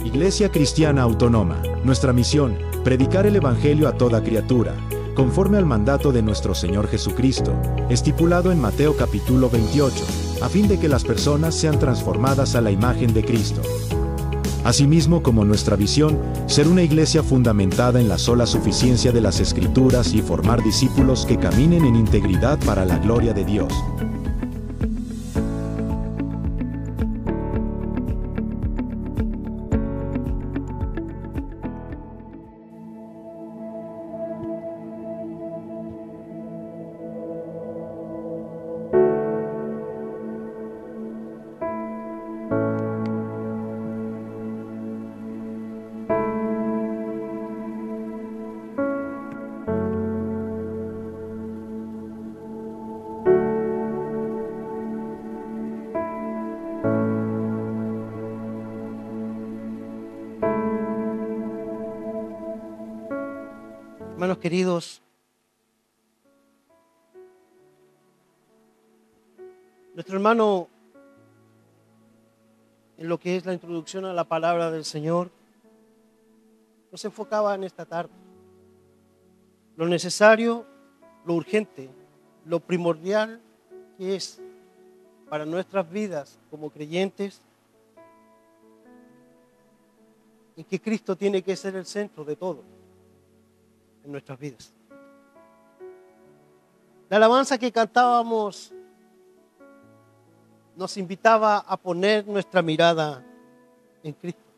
Iglesia Cristiana Autónoma. Nuestra misión, predicar el Evangelio a toda criatura, conforme al mandato de nuestro Señor Jesucristo, estipulado en Mateo capítulo 28, a fin de que las personas sean transformadas a la imagen de Cristo. Asimismo, como nuestra visión, ser una iglesia fundamentada en la sola suficiencia de las Escrituras y formar discípulos que caminen en integridad para la gloria de Dios. Hermanos queridos, nuestro hermano, en lo que es la introducción a la palabra del Señor, nos enfocaba en esta tarde. Lo necesario, lo urgente, lo primordial que es para nuestras vidas como creyentes, en que Cristo tiene que ser el centro de todo en nuestras vidas. La alabanza que cantábamos nos invitaba a poner nuestra mirada en Cristo.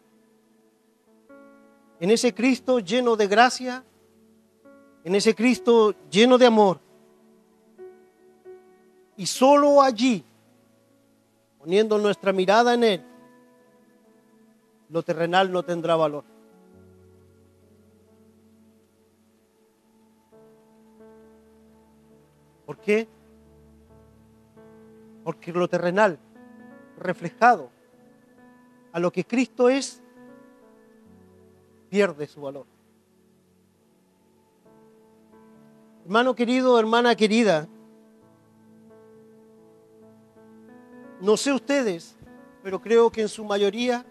En ese Cristo lleno de gracia, en ese Cristo lleno de amor. Y solo allí, poniendo nuestra mirada en Él, lo terrenal no tendrá valor. ¿Por qué? Porque lo terrenal, reflejado a lo que Cristo es, pierde su valor. Hermano querido, hermana querida, no sé ustedes, pero creo que en su mayoría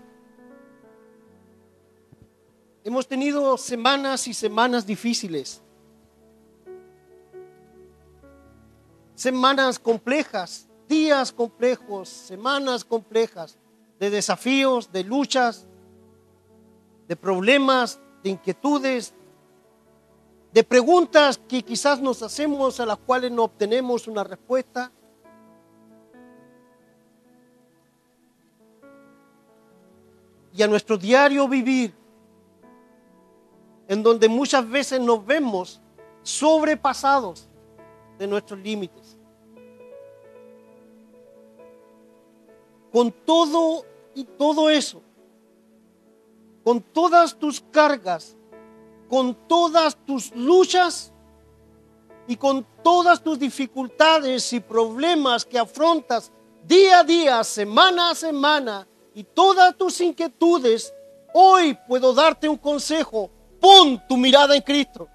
hemos tenido semanas y semanas difíciles. Semanas complejas, días complejos, semanas complejas de desafíos, de luchas, de problemas, de inquietudes, de preguntas que quizás nos hacemos a las cuales no obtenemos una respuesta. Y a nuestro diario vivir, en donde muchas veces nos vemos sobrepasados de nuestros límites. Con todo y todo eso, con todas tus cargas, con todas tus luchas y con todas tus dificultades y problemas que afrontas día a día, semana a semana, y todas tus inquietudes, hoy puedo darte un consejo: pon tu mirada en Cristo.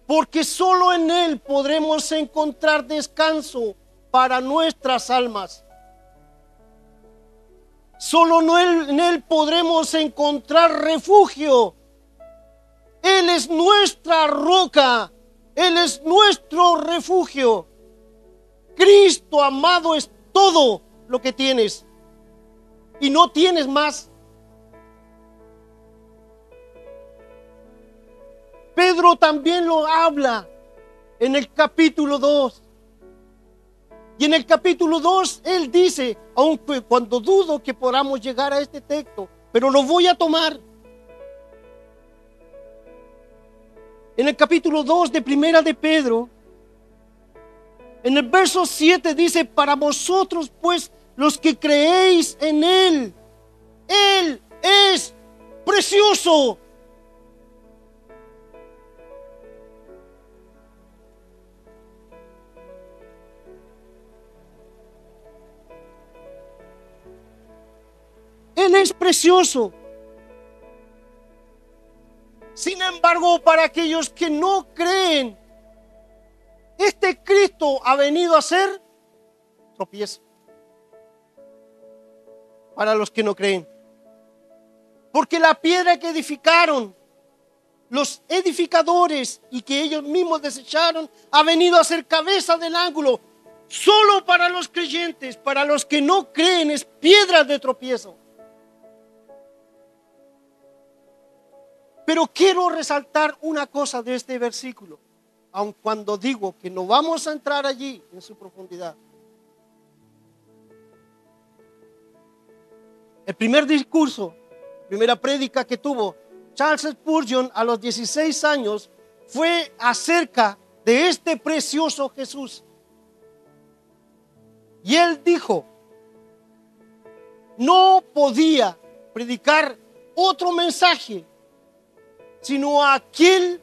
Porque solo en Él podremos encontrar descanso para nuestras almas. Solo en Él podremos encontrar refugio. Él es nuestra roca. Él es nuestro refugio. Cristo amado es todo lo que tienes. Y no tienes más. Pedro también lo habla en el capítulo 2. Y en el capítulo 2 él dice, aunque cuando dudo que podamos llegar a este texto, pero lo voy a tomar. En el capítulo 2 de Primera de Pedro, en el verso 7 dice: para vosotros pues los que creéis en Él es precioso. Él es precioso. Sin embargo, para aquellos que no creen, este Cristo ha venido a ser tropiezo. para los que no creen. Porque la piedra que edificaron los edificadores y que ellos mismos desecharon ha venido a ser cabeza del ángulo. Solo para los creyentes, para los que no creen, es piedra de tropiezo. Pero quiero resaltar una cosa de este versículo, aun cuando digo que no vamos a entrar allí en su profundidad. El primer discurso, primera prédica que tuvo Charles Spurgeon a los 16 años fue acerca de este precioso Jesús. Y él dijo, no podía predicar otro mensaje, sino aquel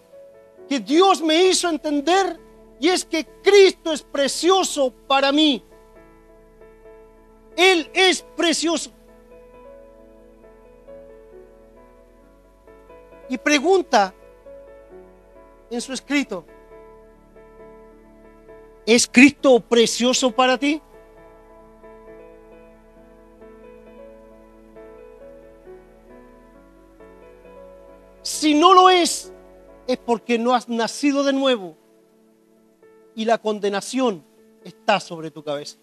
que Dios me hizo entender, y es que Cristo es precioso para mí. Él es precioso. Y pregunta en su escrito, ¿es Cristo precioso para ti? Si no lo es porque no has nacido de nuevo y la condenación está sobre tu cabeza.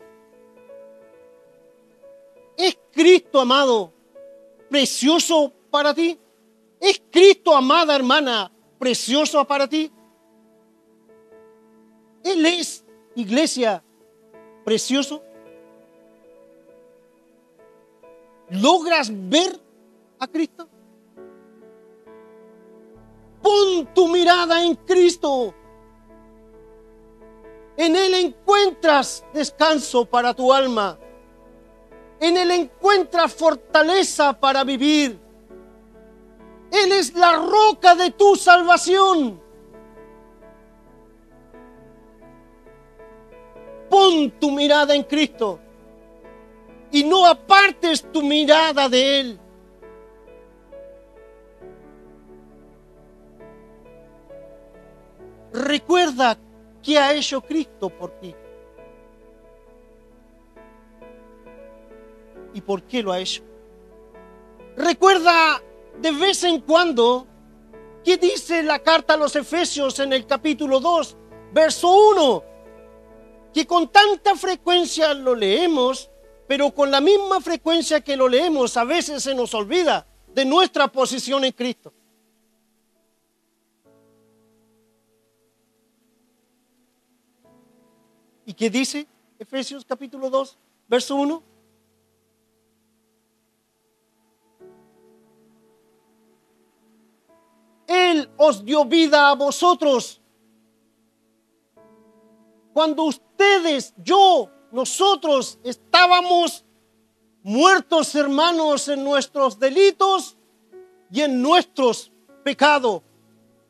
¿Es Cristo, amado, precioso para ti? ¿Es Cristo, amada hermana, precioso para ti? Él es, iglesia, precioso. ¿Logras ver a Cristo? Pon tu mirada en Cristo. En Él encuentras descanso para tu alma. En Él encuentras fortaleza para vivir. Él es la roca de tu salvación. Pon tu mirada en Cristo y no apartes tu mirada de Él. Recuerda qué ha hecho Cristo por ti y por qué lo ha hecho. Recuerda de vez en cuando qué dice la carta a los Efesios en el capítulo 2, verso 1, que con tanta frecuencia lo leemos, pero con la misma frecuencia que lo leemos a veces se nos olvida de nuestra posición en Cristo. ¿Y qué dice Efesios capítulo 2, verso 1? Él os dio vida a vosotros. Cuando ustedes, nosotros estábamos muertos, hermanos, en nuestros delitos y en nuestros pecados,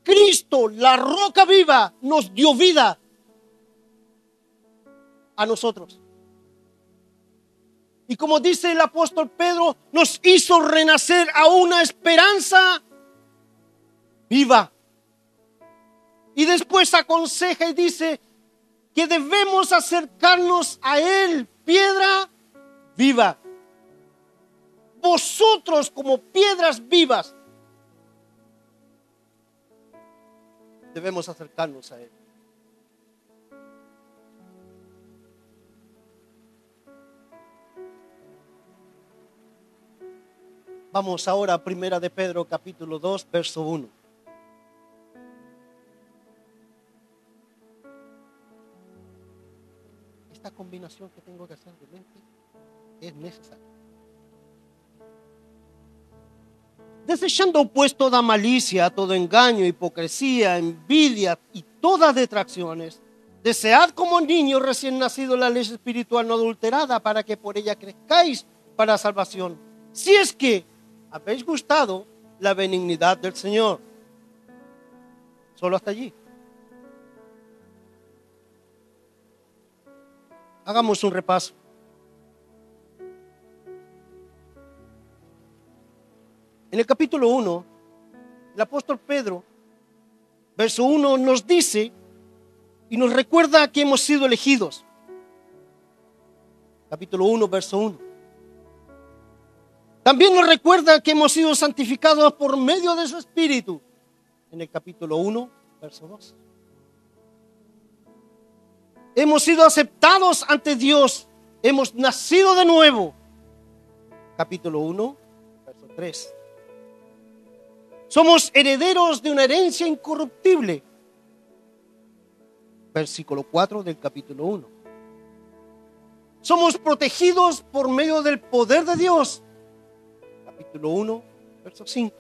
Cristo, la roca viva, nos dio vida a nosotros. Y como dice el apóstol Pedro, nos hizo renacer a una esperanza viva. Y después aconseja y dice que debemos acercarnos a Él, piedra viva. Vosotros como piedras vivas debemos acercarnos a Él. Vamos ahora a Primera de Pedro capítulo 2, verso 1. Esta combinación que tengo que hacer de mente es necesaria. Desechando pues toda malicia, todo engaño, hipocresía, envidia y todas detracciones, desead como niños recién nacidos la ley espiritual no adulterada, para que por ella crezcáis para salvación, si es que habéis gustado la benignidad del Señor. Solo hasta allí. Hagamos un repaso. En el capítulo 1, el apóstol Pedro, verso 1, nos dice y nos recuerda que hemos sido elegidos. Capítulo 1, verso 1. También nos recuerda que hemos sido santificados por medio de su Espíritu en el capítulo 1, verso 2. Hemos sido aceptados ante Dios, hemos nacido de nuevo. Capítulo 1, verso 3. Somos herederos de una herencia incorruptible. Versículo 4 del capítulo 1. Somos protegidos por medio del poder de Dios. Capítulo 1, verso 5.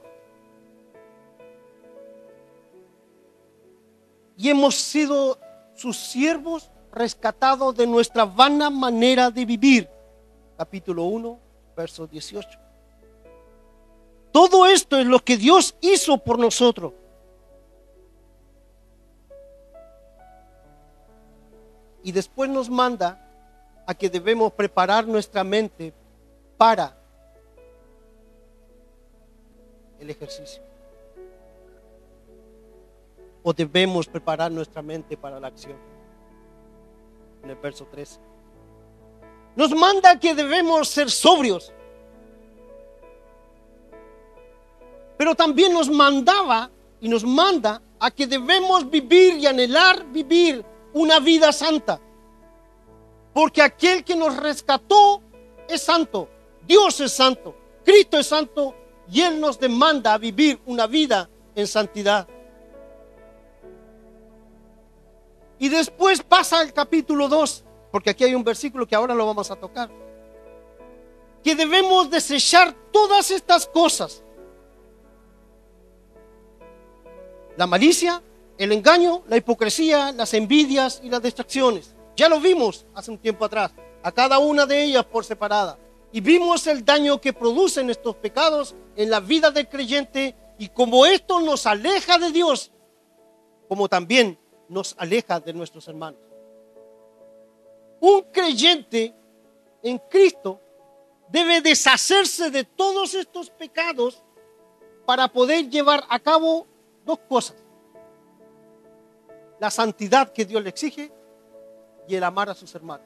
Y hemos sido sus siervos rescatados de nuestra vana manera de vivir. Capítulo 1, verso 18. Todo esto es lo que Dios hizo por nosotros. Y después nos manda a que debemos preparar nuestra mente para el ejercicio. O debemos preparar nuestra mente para la acción. En el verso 13. Nos manda que debemos ser sobrios. Pero también nos mandaba y nos manda a que debemos vivir y anhelar vivir una vida santa. Porque aquel que nos rescató es santo. Dios es santo. Cristo es santo. Y Él nos demanda a vivir una vida en santidad. Y después pasa al capítulo 2, porque aquí hay un versículo que ahora lo vamos a tocar. Que debemos desechar todas estas cosas. La malicia, el engaño, la hipocresía, las envidias y las distracciones. Ya lo vimos hace un tiempo atrás, a cada una de ellas por separada. Y vimos el daño que producen estos pecados en la vida del creyente y como esto nos aleja de Dios, como también nos aleja de nuestros hermanos. Un creyente en Cristo debe deshacerse de todos estos pecados para poder llevar a cabo dos cosas: la santidad que Dios le exige y el amar a sus hermanos.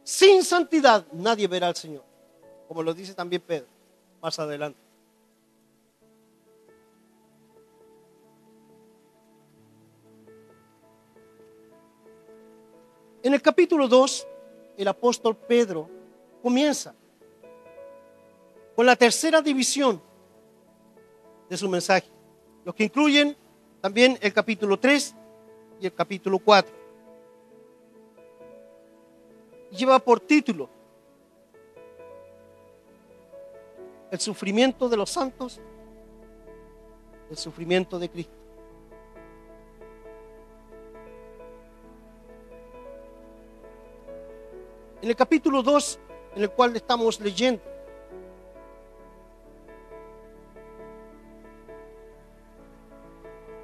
Sin santidad nadie verá al Señor, como lo dice también Pedro más adelante. En el capítulo 2, el apóstol Pedro comienza con la tercera división de su mensaje, los que incluyen también el capítulo 3 y el capítulo 4. Lleva por título el sufrimiento de los santos, el sufrimiento de Cristo. En el capítulo 2, en el cual estamos leyendo,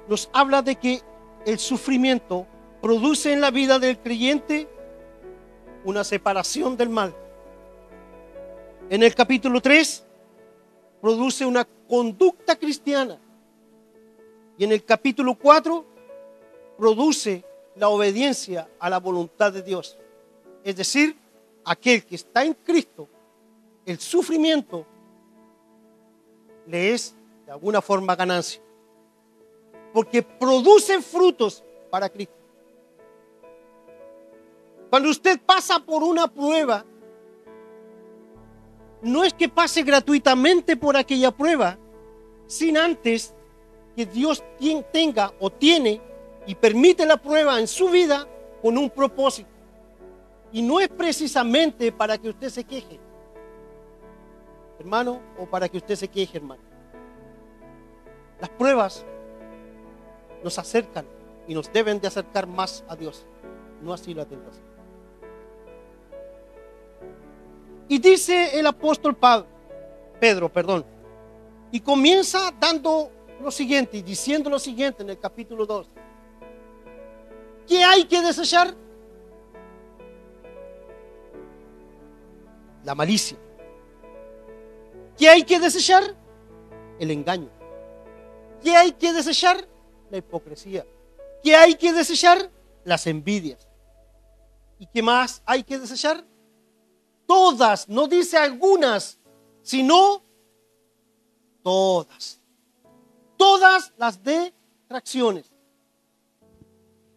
nos habla de que el sufrimiento produce en la vida del creyente una separación del mal. En el capítulo 3 produce una conducta cristiana. Y en el capítulo 4 produce la obediencia a la voluntad de Dios. Es decir, aquel que está en Cristo, el sufrimiento le es de alguna forma ganancia. Porque produce frutos para Cristo. Cuando usted pasa por una prueba, no es que pase gratuitamente por aquella prueba, sin antes que Dios tenga o tiene y permite la prueba en su vida con un propósito. Y no es precisamente para que usted se queje, hermano, o para que usted se queje, hermano. Las pruebas nos acercan y nos deben de acercar más a Dios, no así la tentación. Y dice el apóstol Pedro, y comienza dando lo siguiente, y diciendo lo siguiente en el capítulo 2. ¿Qué hay que desechar? La malicia. ¿Qué hay que desechar? El engaño. ¿Qué hay que desechar? La hipocresía. ¿Qué hay que desechar? Las envidias. ¿Y qué más hay que desechar? Todas, no dice algunas, sino todas. Todas las distracciones.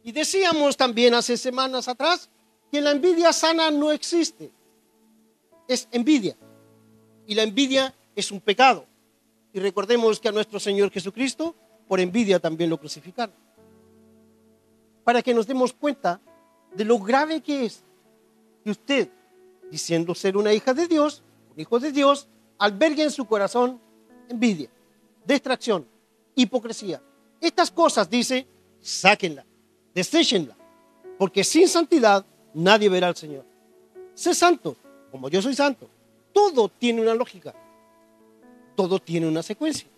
Y decíamos también hace semanas atrás que la envidia sana no existe. Es envidia. Y la envidia es un pecado. Y recordemos que a nuestro Señor Jesucristo, por envidia también lo crucificaron. Para que nos demos cuenta de lo grave que es que usted, diciendo ser una hija de Dios, un hijo de Dios, albergue en su corazón envidia, distracción, hipocresía. Estas cosas, dice, sáquenla, deséchenla, porque sin santidad nadie verá al Señor. Sé santo, como yo soy santo. Todo tiene una lógica, todo tiene una secuencia.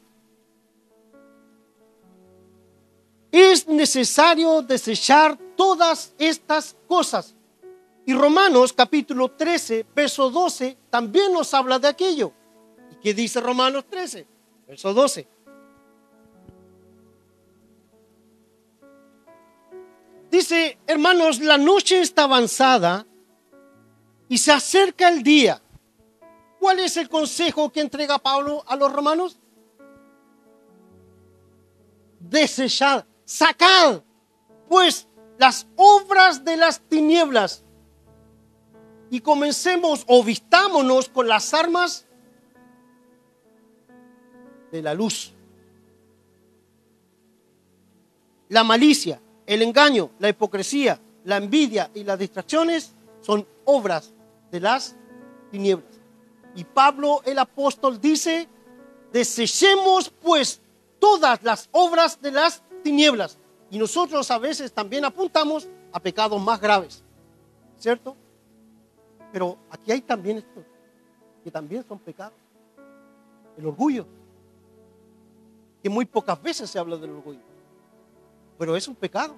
Es necesario desechar todas estas cosas. Y Romanos capítulo 13, verso 12, también nos habla de aquello. ¿Y qué dice Romanos 13, verso 12? Dice, hermanos, la noche está avanzada y se acerca el día. ¿Cuál es el consejo que entrega Pablo a los romanos? Desechad, sacad, pues, las obras de las tinieblas y comencemos o vistámonos con las armas de la luz. La malicia, el engaño, la hipocresía, la envidia y las distracciones son obras de las tinieblas. Y Pablo el apóstol dice, desechemos pues todas las obras de las tinieblas. Y nosotros a veces también apuntamos a pecados más graves, ¿cierto? Pero aquí hay también estos que también son pecados. El orgullo, que muy pocas veces se habla del orgullo, pero es un pecado.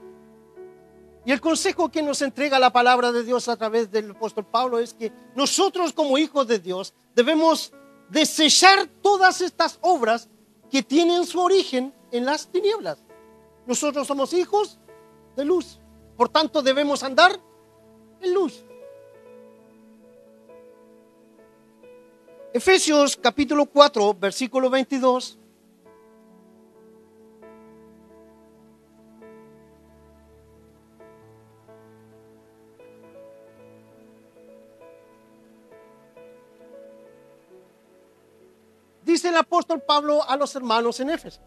Y el consejo que nos entrega la palabra de Dios a través del apóstol Pablo es que nosotros como hijos de Dios debemos desechar todas estas obras que tienen su origen en las tinieblas. Nosotros somos hijos de luz, por tanto debemos andar en luz. Efesios capítulo 4, versículo 22. Dice el apóstol Pablo a los hermanos en Éfeso,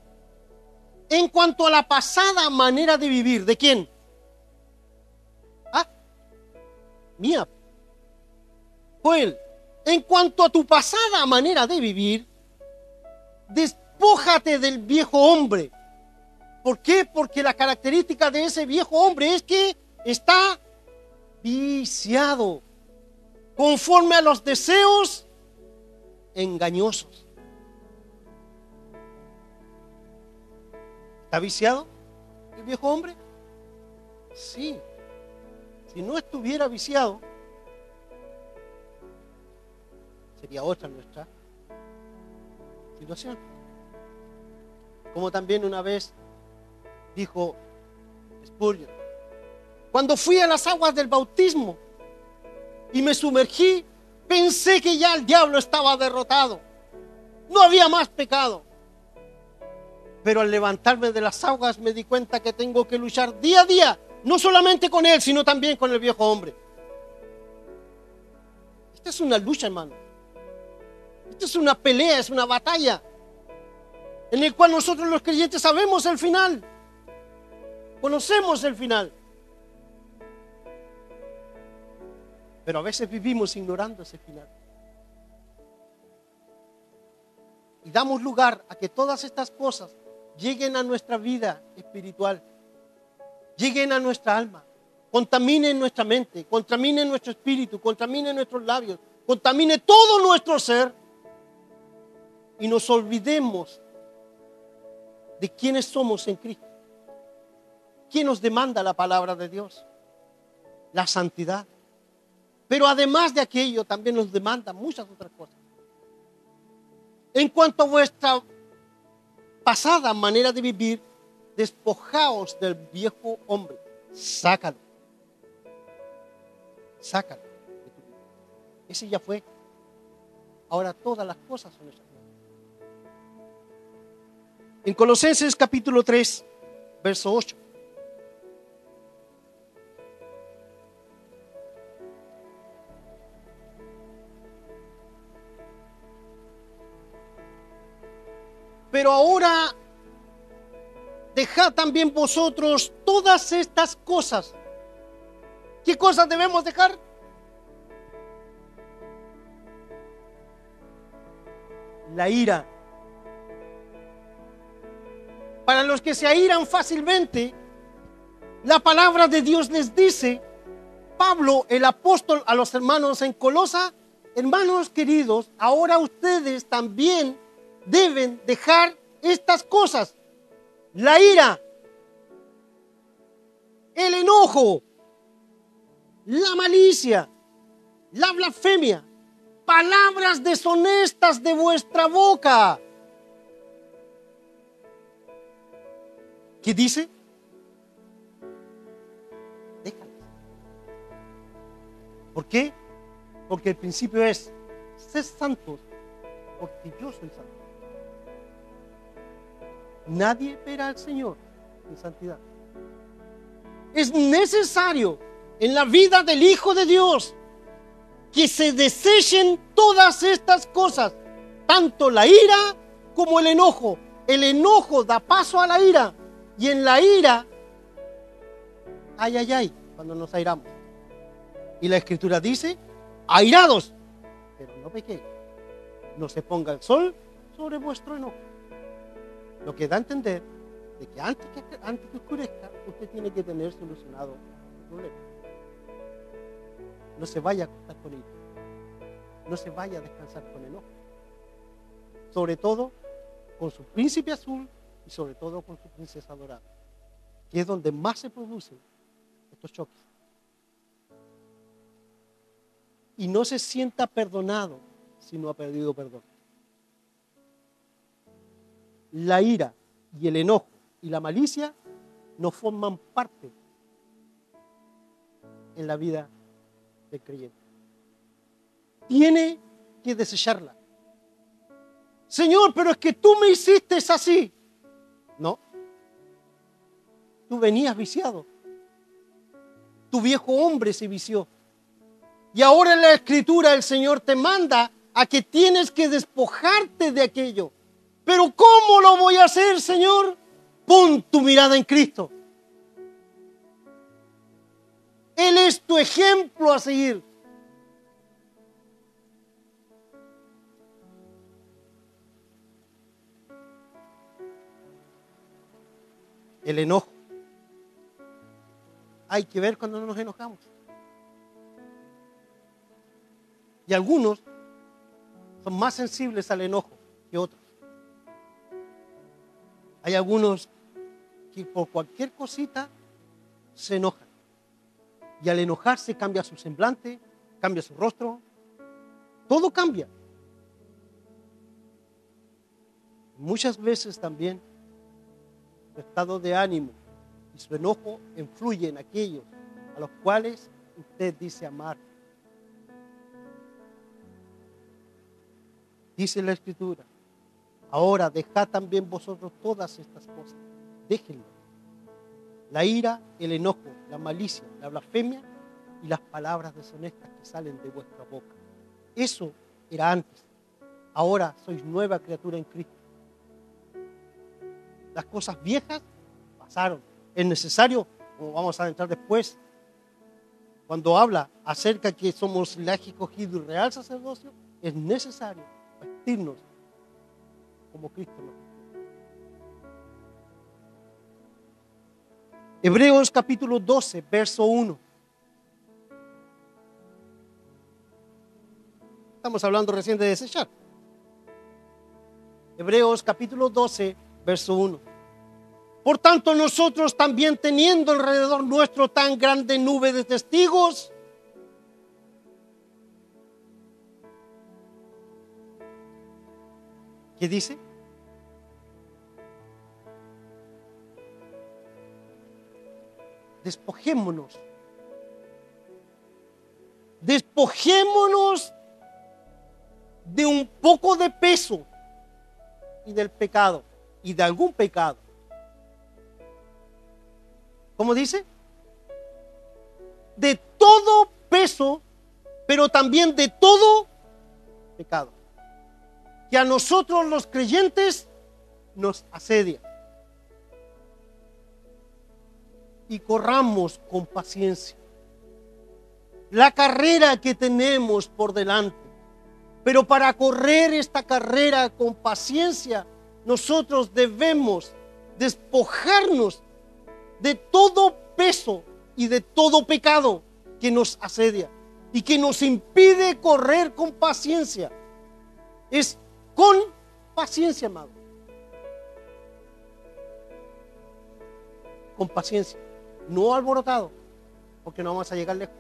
en cuanto a la pasada manera de vivir, ¿de quién? Mía. Joel, en cuanto a tu pasada manera de vivir, despójate del viejo hombre. ¿Por qué? Porque la característica de ese viejo hombre es que está viciado, conforme a los deseos engañosos. ¿Está viciado el viejo hombre? Sí. Si no estuviera viciado, sería otra nuestra situación. Como también una vez dijo Spurgeon, cuando fui a las aguas del bautismo y me sumergí, pensé que ya el diablo estaba derrotado, no había más pecado. Pero al levantarme de las aguas me di cuenta que tengo que luchar día a día, no solamente con él, sino también con el viejo hombre. Esta es una lucha, hermano. Esta es una pelea, es una batalla, en el cual nosotros los creyentes sabemos el final, conocemos el final. Pero a veces vivimos ignorando ese final. Y damos lugar a que todas estas cosas lleguen a nuestra vida espiritual, lleguen a nuestra alma, contaminen nuestra mente, contaminen nuestro espíritu, contaminen nuestros labios, contamine todo nuestro ser y nos olvidemos de quiénes somos en Cristo. ¿Quién nos demanda la palabra de Dios? La santidad. Pero además de aquello también nos demanda muchas otras cosas. En cuanto a vuestra pasada manera de vivir, despojaos del viejo hombre. Sácalo. Sácalo. Ese ya fue. ahora todas las cosas son hechas nuevas. En Colosenses capítulo 3, verso 8. Pero ahora dejad también vosotros todas estas cosas. ¿Qué cosas debemos dejar? La ira. Para los que se airan fácilmente, la palabra de Dios les dice, Pablo, el apóstol, a los hermanos en Colosa: hermanos queridos, ahora ustedes también deben dejar estas cosas: la ira, el enojo, la malicia, la blasfemia, palabras deshonestas de vuestra boca. ¿Qué dice? Déjalas. ¿Por qué? Porque el principio es: sed santos, porque yo soy santo. Nadie verá al Señor en santidad. Es necesario en la vida del Hijo de Dios que se desechen todas estas cosas, tanto la ira como el enojo. El enojo da paso a la ira, y en la ira, ay, cuando nos airamos. Y la Escritura dice: airados, pero no pequéis. No se ponga el sol sobre vuestro enojo. Lo que da a entender de que antes que oscurezca, usted tiene que tener solucionado el problema. No se vaya a acostar con ira. No se vaya a descansar con enojo. Sobre todo con su príncipe azul y sobre todo con su princesa dorada, que es donde más se producen estos choques. Y no se sienta perdonado si no ha perdido perdón. La ira y el enojo y la malicia no forman parte en la vida del creyente. Tiene que desecharla. Señor, pero es que tú me hiciste así. No. Tú venías viciado. Tu viejo hombre se vició. Y ahora en la Escritura el Señor te manda a que tienes que despojarte de aquello. Pero ¿cómo lo voy a hacer, Señor? Pon tu mirada en Cristo. Él es tu ejemplo a seguir. El enojo. Hay que ver cuando nos enojamos. Y algunos son más sensibles al enojo que otros. Hay algunos que por cualquier cosita se enojan. Y al enojarse cambia su semblante, cambia su rostro. Todo cambia. Muchas veces también su estado de ánimo y su enojo influyen en aquellos a los cuales usted dice amar. Dice la Escritura: ahora dejad también vosotros todas estas cosas. Déjenlo. La ira, el enojo, la malicia, la blasfemia y las palabras deshonestas que salen de vuestra boca. Eso era antes. Ahora sois nueva criatura en Cristo. Las cosas viejas pasaron. Es necesario, como vamos a entrar después, cuando habla acerca que somos linaje escogido y real sacerdocio, es necesario vestirnos como Cristo nos vistió. Hebreos capítulo 12, verso 1. Estamos hablando recién de desechar. Hebreos capítulo 12, verso 1. Por tanto, nosotros también, teniendo alrededor nuestro tan grande nube de testigos, ¿qué dice? Despojémonos. Despojémonos de un poco de peso y del pecado, y de algún pecado. ¿Cómo dice? De todo peso, pero también de todo pecado, que a nosotros los creyentes nos asedia. Y corramos con paciencia la carrera que tenemos por delante. Pero para correr esta carrera con paciencia, nosotros debemos despojarnos de todo peso y de todo pecado que nos asedia y que nos impide correr con paciencia. Es con paciencia, amado. Con paciencia, no alborotado, porque no vamos a llegar lejos.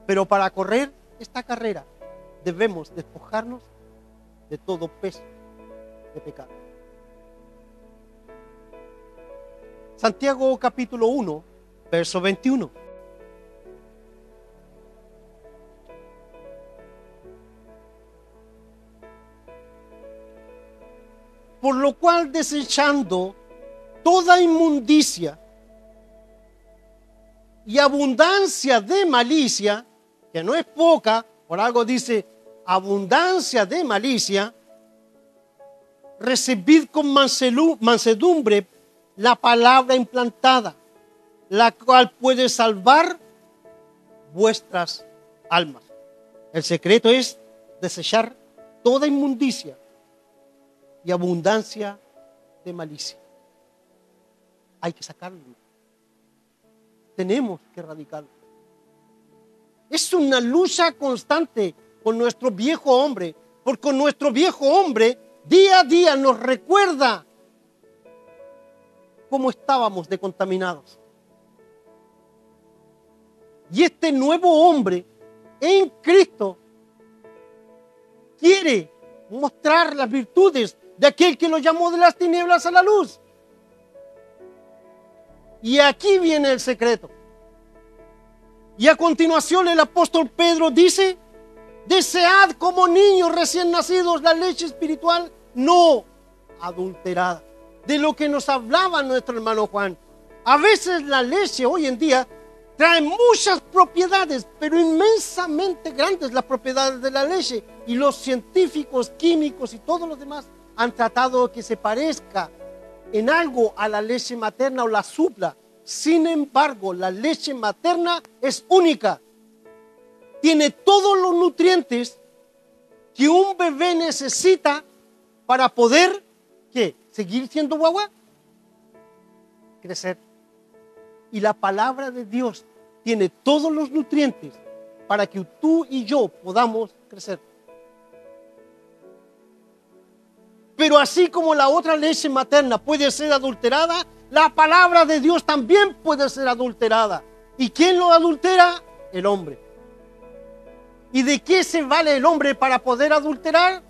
Pero para correr esta carrera debemos despojarnos de todo peso de pecado. Santiago capítulo 1, verso 21. Por lo cual, desechando toda inmundicia y abundancia de malicia, que no es poca, por algo dice abundancia de malicia, recibid con mansedumbre la palabra implantada, la cual puede salvar vuestras almas. El secreto es desechar toda inmundicia y abundancia de malicia. Hay que sacarlo. Tenemos que erradicarlo. Es una lucha constante con nuestro viejo hombre, porque nuestro viejo hombre día a día nos recuerda cómo estábamos de contaminados. Y este nuevo hombre en Cristo quiere mostrar las virtudes de aquel que lo llamó de las tinieblas a la luz. Y aquí viene el secreto. Y a continuación el apóstol Pedro dice: desead como niños recién nacidos la leche espiritual no adulterada. De lo que nos hablaba nuestro hermano Juan. A veces la leche hoy en día trae muchas propiedades, pero inmensamente grandes las propiedades de la leche. Y los científicos, químicos y todos los demás han tratado de que se parezca en algo a la leche materna o la supla. Sin embargo, la leche materna es única. Tiene todos los nutrientes que un bebé necesita para poder, ¿qué? ¿Seguir siendo guagua? Crecer. Y la palabra de Dios tiene todos los nutrientes para que tú y yo podamos crecer. Pero así como la otra leche materna puede ser adulterada, la palabra de Dios también puede ser adulterada. ¿Y quién lo adultera? El hombre. ¿Y de qué se vale el hombre para poder adulterarla?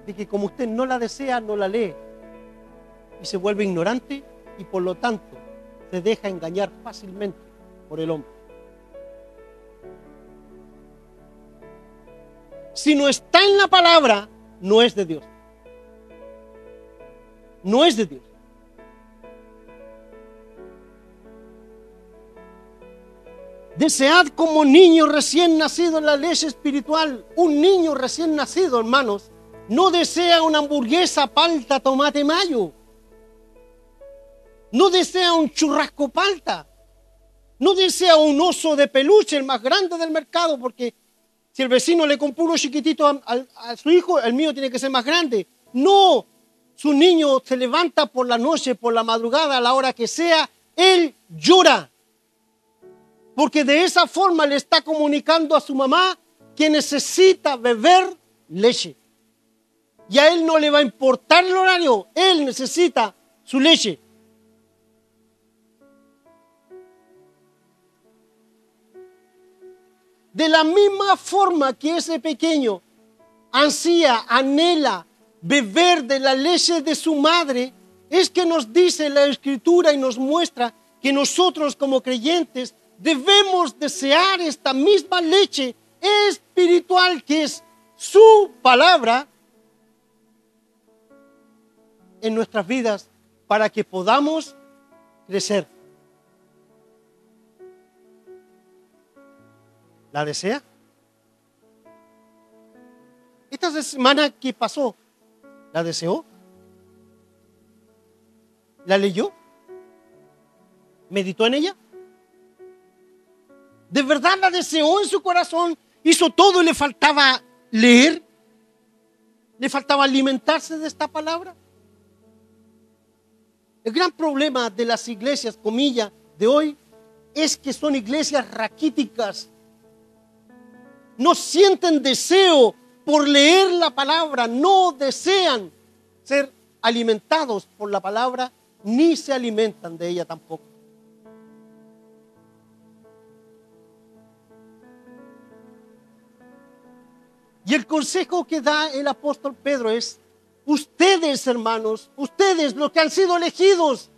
De que como usted no la desea, no la lee y se vuelve ignorante y por lo tanto se deja engañar fácilmente por el hombre. Si no está en la palabra, no es de Dios. No es de Dios. Desead como niño recién nacido en la leche espiritual. Un niño recién nacido, hermanos, no desea una hamburguesa, palta, tomate, mayo. No desea un churrasco palta. No desea un oso de peluche, el más grande del mercado, porque si el vecino le compró uno chiquitito a su hijo, el mío tiene que ser más grande. No, su niño se levanta por la noche, por la madrugada, a la hora que sea, él llora. Porque de esa forma le está comunicando a su mamá que necesita beber leche. Y a él no le va a importar el horario, él necesita su leche. De la misma forma que ese pequeño ansía, anhela beber de la leche de su madre, es que nos dice la Escritura y nos muestra que nosotros como creyentes debemos desear esta misma leche espiritual que es su palabra en nuestras vidas para que podamos crecer. ¿La desea? Esta semana que pasó, ¿la deseó? ¿La leyó? ¿Meditó en ella? ¿De verdad la deseó en su corazón? ¿Hizo todo y le faltaba leer? ¿Le faltaba alimentarse de esta palabra? El gran problema de las iglesias, comillas, de hoy es que son iglesias raquíticas. No sienten deseo por leer la palabra, no desean ser alimentados por la palabra, ni se alimentan de ella tampoco. Y el consejo que da el apóstol Pedro es: ustedes, hermanos, ustedes los que han sido elegidos,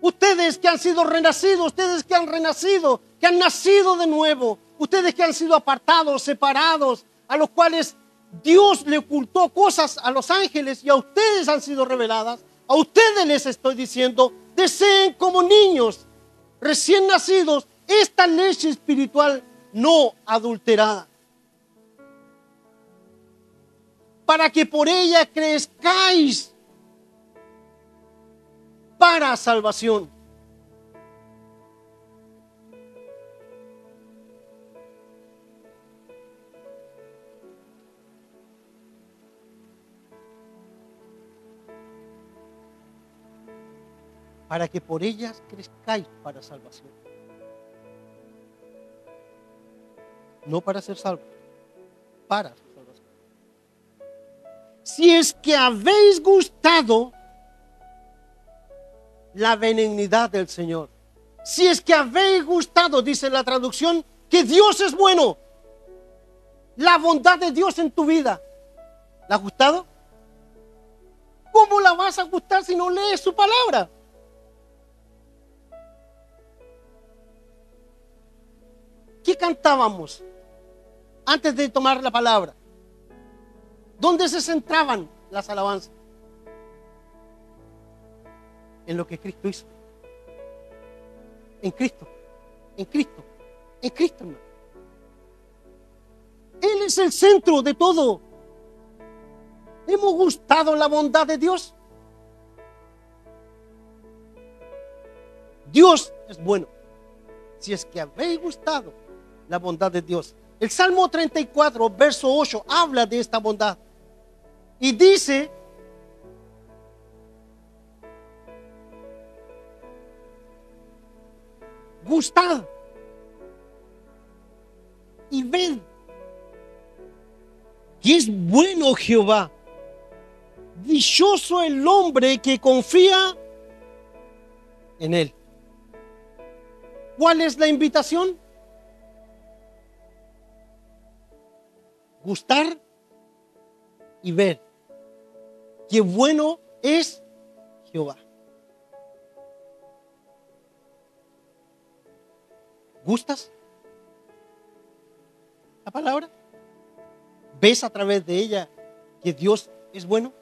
ustedes que han sido renacidos, ustedes que han renacido, que han nacido de nuevo, ustedes que han sido apartados, separados, a los cuales Dios le ocultó cosas a los ángeles y a ustedes han sido reveladas, a ustedes les estoy diciendo, deseen como niños recién nacidos esta leche espiritual no adulterada, para que por ella crezcáis para salvación. Para que por ellas crezcáis para salvación. No para ser salvos, para ser salvación. Si es que habéis gustado la benignidad del Señor, si es que habéis gustado, dice la traducción, que Dios es bueno, la bondad de Dios en tu vida, ¿la has gustado? ¿Cómo la vas a gustar si no lees su palabra? ¿Qué cantábamos antes de tomar la palabra? ¿Dónde se centraban las alabanzas? En lo que Cristo hizo. En Cristo, en Cristo, en Cristo, hermano. Él es el centro de todo. ¿Hemos gustado la bondad de Dios? Dios es bueno. Si es que habéis gustado la bondad de Dios. El Salmo 34, verso 8, habla de esta bondad. Y dice: gustad y ved que es bueno Jehová. Dichoso el hombre que confía en él. ¿Cuál es la invitación? Gustar y ver qué bueno es Jehová. ¿Gustas la palabra? ¿Ves a través de ella que Dios es bueno?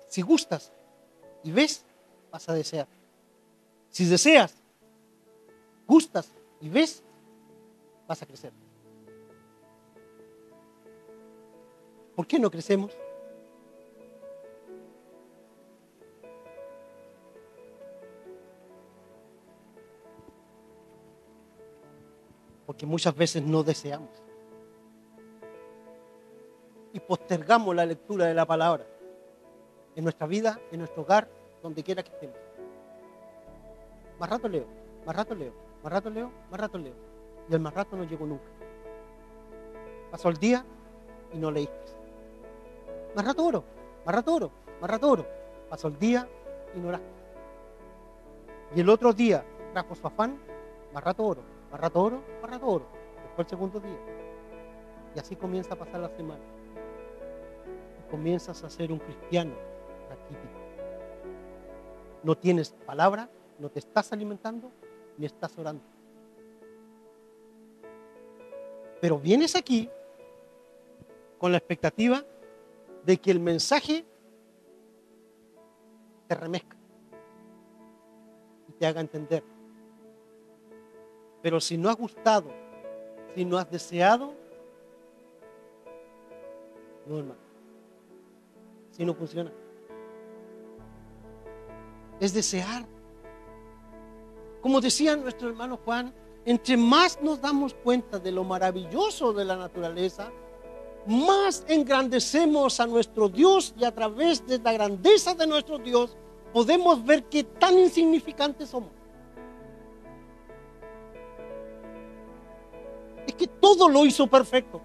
Si gustas y ves, vas a desear. Si deseas, gustas y ves, vas a crecer. ¿Por qué no crecemos? Porque muchas veces no deseamos y postergamos la lectura de la palabra en nuestra vida, en nuestro hogar, donde quiera que estemos. Más rato leo, más rato leo, más rato leo, más rato leo. Y el más rato no llegó nunca. Pasó el día y no leíste. Más rato oro, más rato oro, más rato oro. Pasó el día y no oraste. Y el otro día trajo su afán, más rato oro, más rato oro, más rato oro. Después el segundo día. Y así comienza a pasar la semana. Y comienzas a ser un cristiano raquítico. No tienes palabra, no te estás alimentando, ni estás orando. Pero vienes aquí con la expectativa de que el mensaje te remezca y te haga entender. Pero si no has gustado, si no has deseado, no, hermano. Si no funciona. Es desear. Como decía nuestro hermano Juan, entre más nos damos cuenta de lo maravilloso de la naturaleza, más engrandecemos a nuestro Dios, y a través de la grandeza de nuestro Dios podemos ver qué tan insignificantes somos. Es que todo lo hizo perfecto.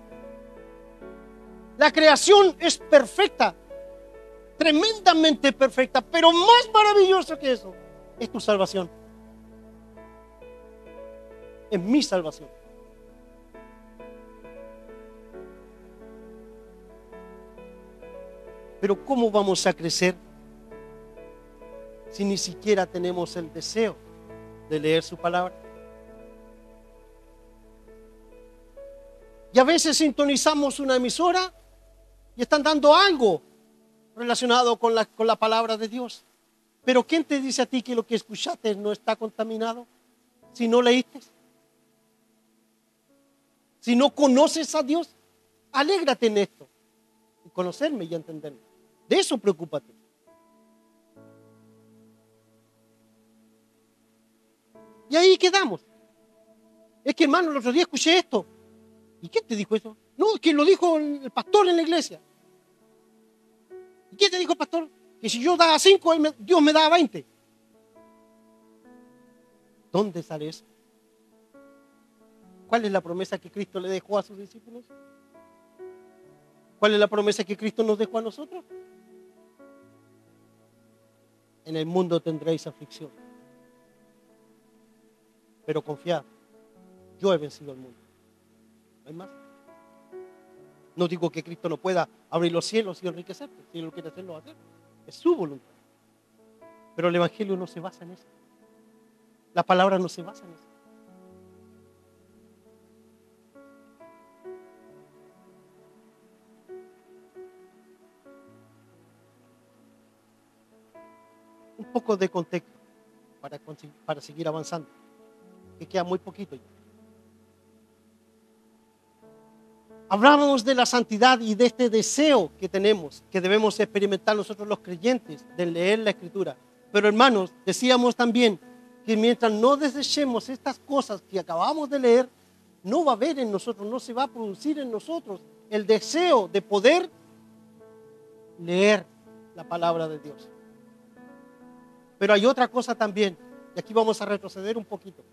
La creación es perfecta, tremendamente perfecta, pero más maravilloso que eso es tu salvación. Es mi salvación. Pero ¿cómo vamos a crecer si ni siquiera tenemos el deseo de leer su palabra? Y a veces sintonizamos una emisora y están dando algo relacionado con la palabra de Dios. Pero ¿quién te dice a ti que lo que escuchaste no está contaminado? Si no leíste, si no conoces a Dios, alégrate en esto, en conocerme y entenderme. De eso preocúpate. Y ahí quedamos. Es que, hermano, el otro día escuché esto. ¿Y quién te dijo eso? No, es que lo dijo el pastor en la iglesia. ¿Y quién te dijo el pastor? Que si yo daba 5, Dios me daba 20. ¿Dónde sale eso? ¿Cuál es la promesa que Cristo le dejó a sus discípulos? ¿Cuál es la promesa que Cristo nos dejó a nosotros? En el mundo tendréis aflicción, pero confiad, yo he vencido al mundo. ¿No hay más? No digo que Cristo no pueda abrir los cielos y enriquecerte. Si Él lo quiere hacer, lo va a hacer. Es su voluntad. Pero el Evangelio no se basa en eso. La palabra no se basa en eso. Un poco de contexto para seguir avanzando, que queda muy poquito ya. Hablábamos de la santidad y de este deseo que tenemos, que debemos experimentar nosotros los creyentes, de leer la Escritura. Pero hermanos, decíamos también que mientras no desechemos estas cosas que acabamos de leer, no va a haber en nosotros, no se va a producir en nosotros el deseo de poder leer la palabra de Dios. Pero hay otra cosa también, y aquí vamos a retroceder un poquito.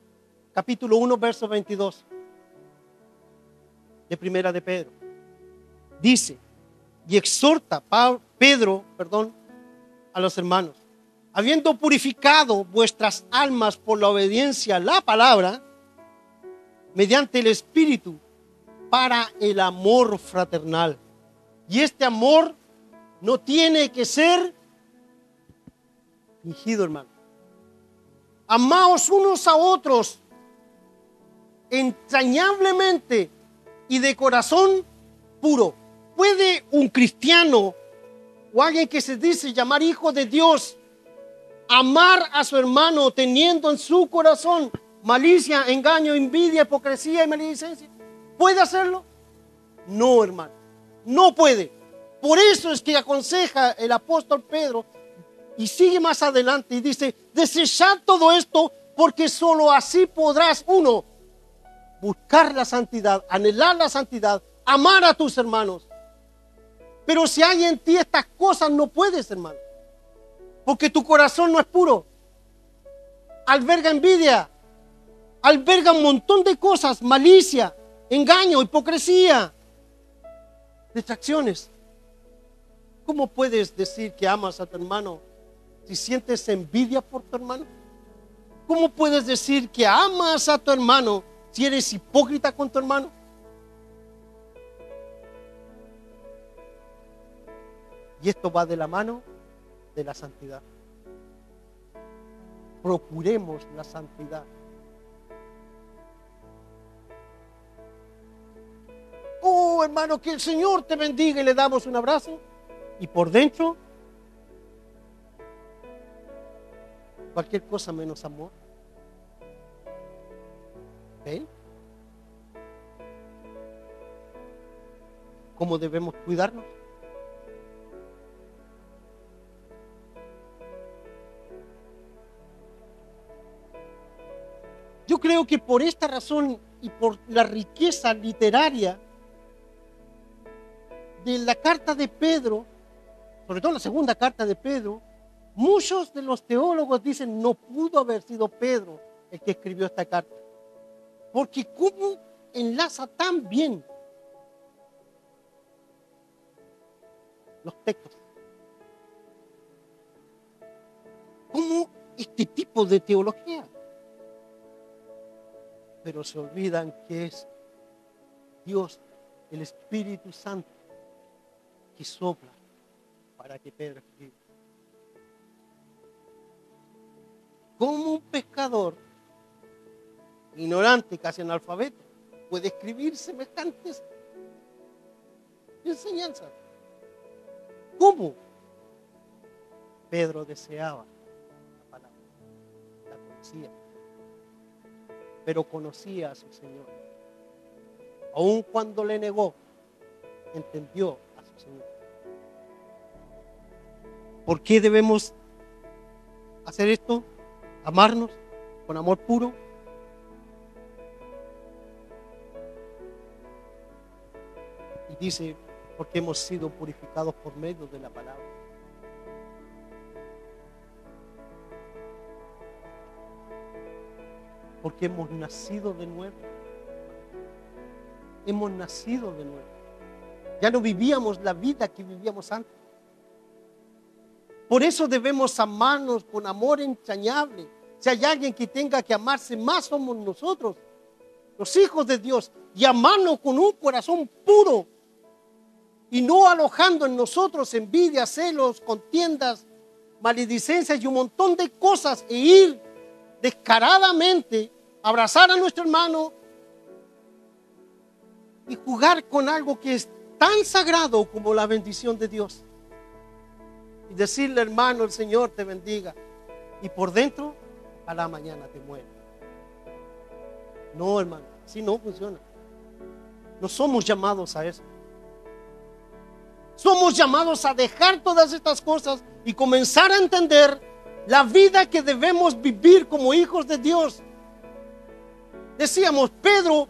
Capítulo 1, verso 22 de Primera de Pedro. Dice, y exhorta Pedro a los hermanos, habiendo purificado vuestras almas por la obediencia a la palabra, mediante el Espíritu, para el amor fraternal. Y este amor no tiene que ser fingido, hermano. Amaos unos a otros entrañablemente y de corazón puro. ¿Puede un cristiano o alguien que se dice llamar hijo de Dios amar a su hermano teniendo en su corazón malicia, engaño, envidia, hipocresía y maledicencia? ¿Puede hacerlo? No, hermano, no puede. Por eso es que aconseja el apóstol Pedro y sigue más adelante y dice, desechad todo esto, porque solo así podrás, uno, buscar la santidad, anhelar la santidad, amar a tus hermanos. Pero si hay en ti estas cosas, no puedes, hermano, porque tu corazón no es puro. Alberga envidia, alberga un montón de cosas, malicia, engaño, hipocresía, distracciones. ¿Cómo puedes decir que amas a tu hermano si sientes envidia por tu hermano? ¿Cómo puedes decir que amas a tu hermano si eres hipócrita con tu hermano? Y esto va de la mano de la santidad. procuremos la santidad. Oh, hermano, que el Señor te bendiga y le damos un abrazo. Y por dentro, cualquier cosa menos amor. ¿Ven? ¿Cómo debemos cuidarnos? Yo creo que por esta razón y por la riqueza literaria de la carta de Pedro, sobre todo la segunda carta de Pedro, muchos de los teólogos dicen no pudo haber sido Pedro el que escribió esta carta, porque cómo enlaza tan bien los textos, cómo este tipo de teología, pero se olvidan que es Dios, el Espíritu Santo, que sopla para que Pedro escriba. ¿Cómo un pescador ignorante, casi analfabeto, puede escribir semejantes enseñanzas? ¿Cómo? Pedro deseaba la palabra, la conocía, pero conocía a su Señor. Aun cuando le negó, entendió a su Señor. ¿Por qué debemos hacer esto? Amarnos con amor puro. Y dice, porque hemos sido purificados por medio de la palabra. Porque hemos nacido de nuevo. Hemos nacido de nuevo. Ya no vivíamos la vida que vivíamos antes. Por eso debemos amarnos con amor entrañable. Si hay alguien que tenga que amarse más, somos nosotros, los hijos de Dios, y amarnos con un corazón puro y no alojando en nosotros envidia, celos, contiendas, maledicencias y un montón de cosas, e ir descaradamente a abrazar a nuestro hermano y jugar con algo que es tan sagrado como la bendición de Dios. Y decirle, hermano, el Señor te bendiga. Y por dentro, a la mañana te mueres. No, hermano, así no funciona. No somos llamados a eso. Somos llamados a dejar todas estas cosas y comenzar a entender la vida que debemos vivir como hijos de Dios. Decíamos, Pedro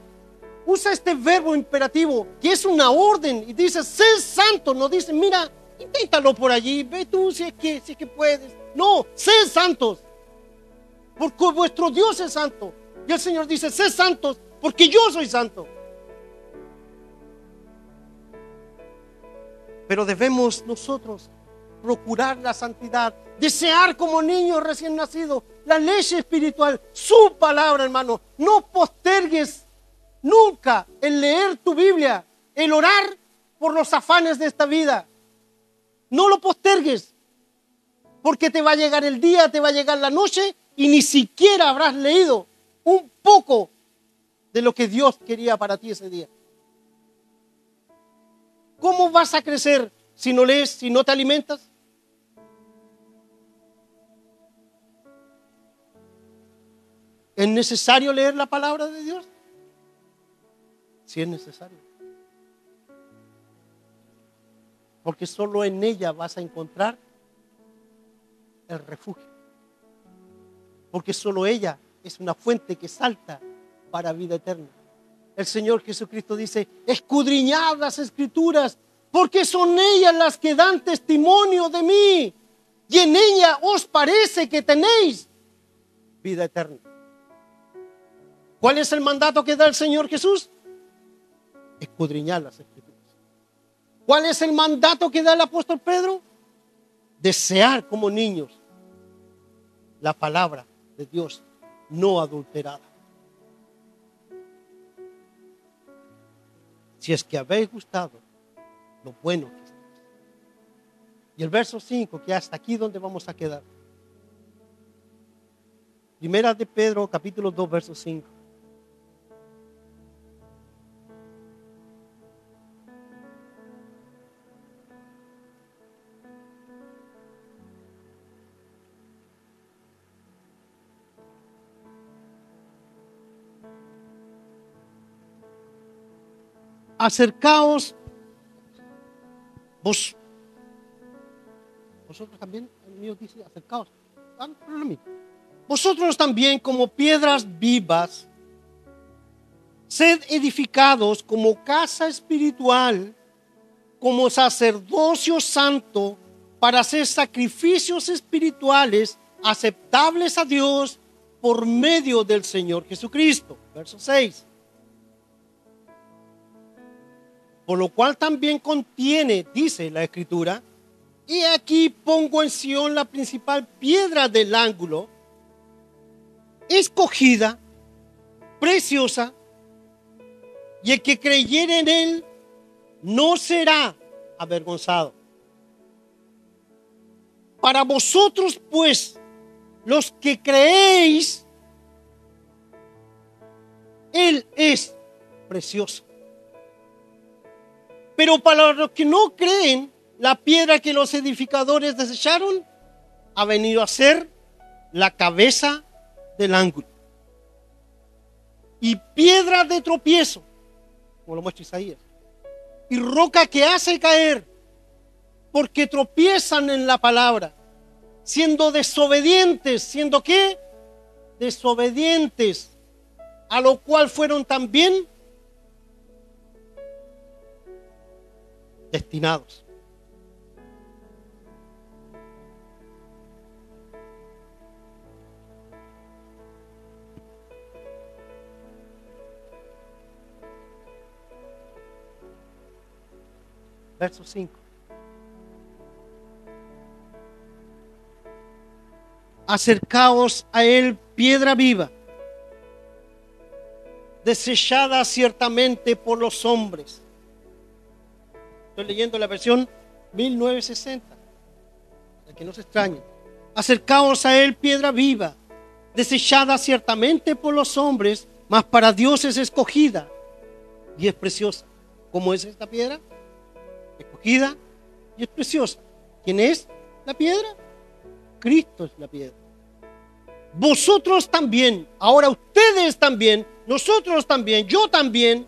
usa este verbo imperativo, que es una orden, y dice, sé santo. No dice, mira, inténtalo por allí, ve tú si es que puedes. No, sé santos, porque vuestro Dios es santo. Y el Señor dice, sé santos, porque yo soy santo. Pero debemos nosotros procurar la santidad, desear como niños recién nacidos la leche espiritual, su palabra, hermano. No postergues nunca el leer tu Biblia, el orar por los afanes de esta vida. No lo postergues, porque te va a llegar el día, te va a llegar la noche y ni siquiera habrás leído un poco de lo que Dios quería para ti ese día. ¿Cómo vas a crecer si no lees, si no te alimentas? ¿Es necesario leer la palabra de Dios? Sí es necesario. Porque solo en ella vas a encontrar el refugio. Porque solo ella es una fuente que salta para vida eterna. El Señor Jesucristo dice, escudriñad las Escrituras, porque son ellas las que dan testimonio de mí, y en ella os parece que tenéis vida eterna. ¿Cuál es el mandato que da el Señor Jesús? Escudriñar las Escrituras. ¿Cuál es el mandato que da el apóstol Pedro? Desear como niños la palabra de Dios no adulterada. Si es que habéis gustado lo bueno que es Dios. Y el verso 5, que hasta aquí donde vamos a quedar. Primera de Pedro, capítulo 2, verso 5. Acercaos vosotros también, el mío dice acercaos. Vosotros también, como piedras vivas, sed edificados como casa espiritual, como sacerdocio santo, para hacer sacrificios espirituales aceptables a Dios por medio del Señor Jesucristo. Verso 6. Por lo cual también contiene, dice la Escritura, y aquí pongo en Sión la principal piedra del ángulo, escogida, preciosa, y el que creyere en él no será avergonzado. Para vosotros, pues, los que creéis, él es precioso. Pero para los que no creen, la piedra que los edificadores desecharon ha venido a ser la cabeza del ángulo y piedra de tropiezo, como lo muestra Isaías, y roca que hace caer, porque tropiezan en la palabra, siendo desobedientes. ¿Siendo qué? Desobedientes, a lo cual fueron también destinados. Verso 5. Acercaos a él, piedra viva, desechada ciertamente por los hombres. Estoy leyendo la versión 1960, para que no se extrañen. Acercaos a él, piedra viva, desechada ciertamente por los hombres, mas para Dios es escogida y es preciosa. ¿Cómo es esta piedra? Escogida y es preciosa. ¿Quién es la piedra? Cristo es la piedra. Vosotros también, ahora ustedes también, nosotros también, yo también,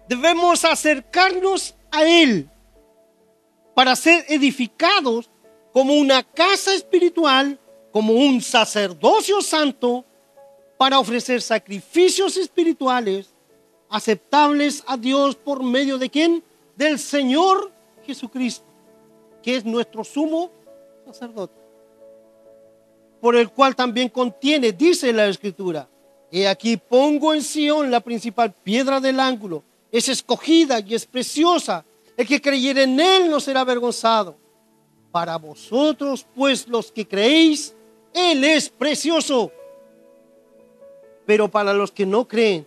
debemos acercarnos a él para ser edificados como una casa espiritual, como un sacerdocio santo, para ofrecer sacrificios espirituales aceptables a Dios por medio de ¿quién? Del Señor Jesucristo, que es nuestro sumo sacerdote, por el cual también contiene, dice la Escritura, he aquí pongo en Sión la principal piedra del ángulo, es escogida y es preciosa, el que creyere en él no será avergonzado. Para vosotros, pues, los que creéis, él es precioso. Pero para los que no creen,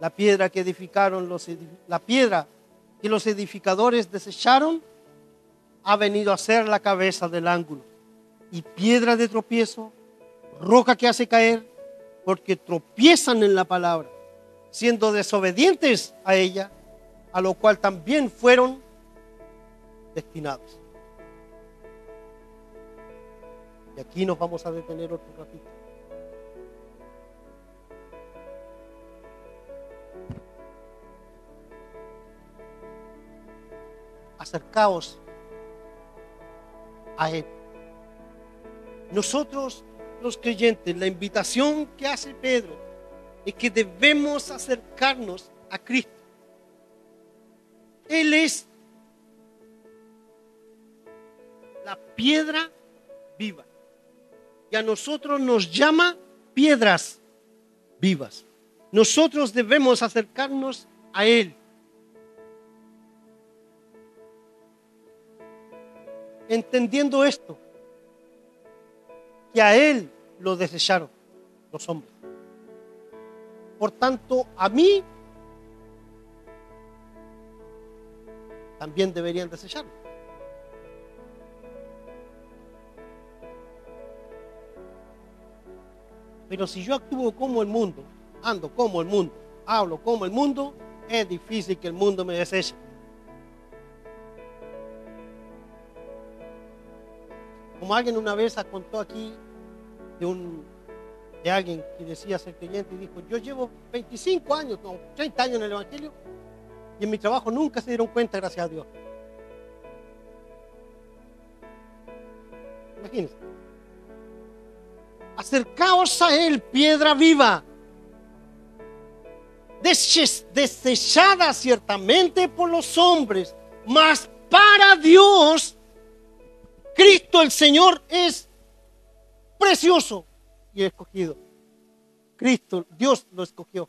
la piedra que los edificadores desecharon ha venido a ser la cabeza del ángulo y piedra de tropiezo, roca que hace caer, porque tropiezan en la palabra, siendo desobedientes a ella, a lo cual también fueron destinados. Y aquí nos vamos a detener otro ratito. Acercaos a él. Nosotros, los creyentes, la invitación que hace Pedro es que debemos acercarnos a Cristo. Él es la piedra viva y a nosotros nos llama piedras vivas. Nosotros debemos acercarnos a él. Entendiendo esto, que a él lo desecharon los hombres. Por tanto, a mí también deberían desecharlo. Pero si yo actúo como el mundo, ando como el mundo, hablo como el mundo, es difícil que el mundo me deseche. Como alguien una vez contó aquí de alguien que decía ser creyente y dijo: yo llevo 25 años, no, 30 años en el Evangelio y en mi trabajo nunca se dieron cuenta, gracias a Dios. Imagínense. Acercaos a Él, piedra viva, desechada ciertamente por los hombres, mas para Dios, Cristo el Señor es precioso y escogido. Cristo, Dios lo escogió.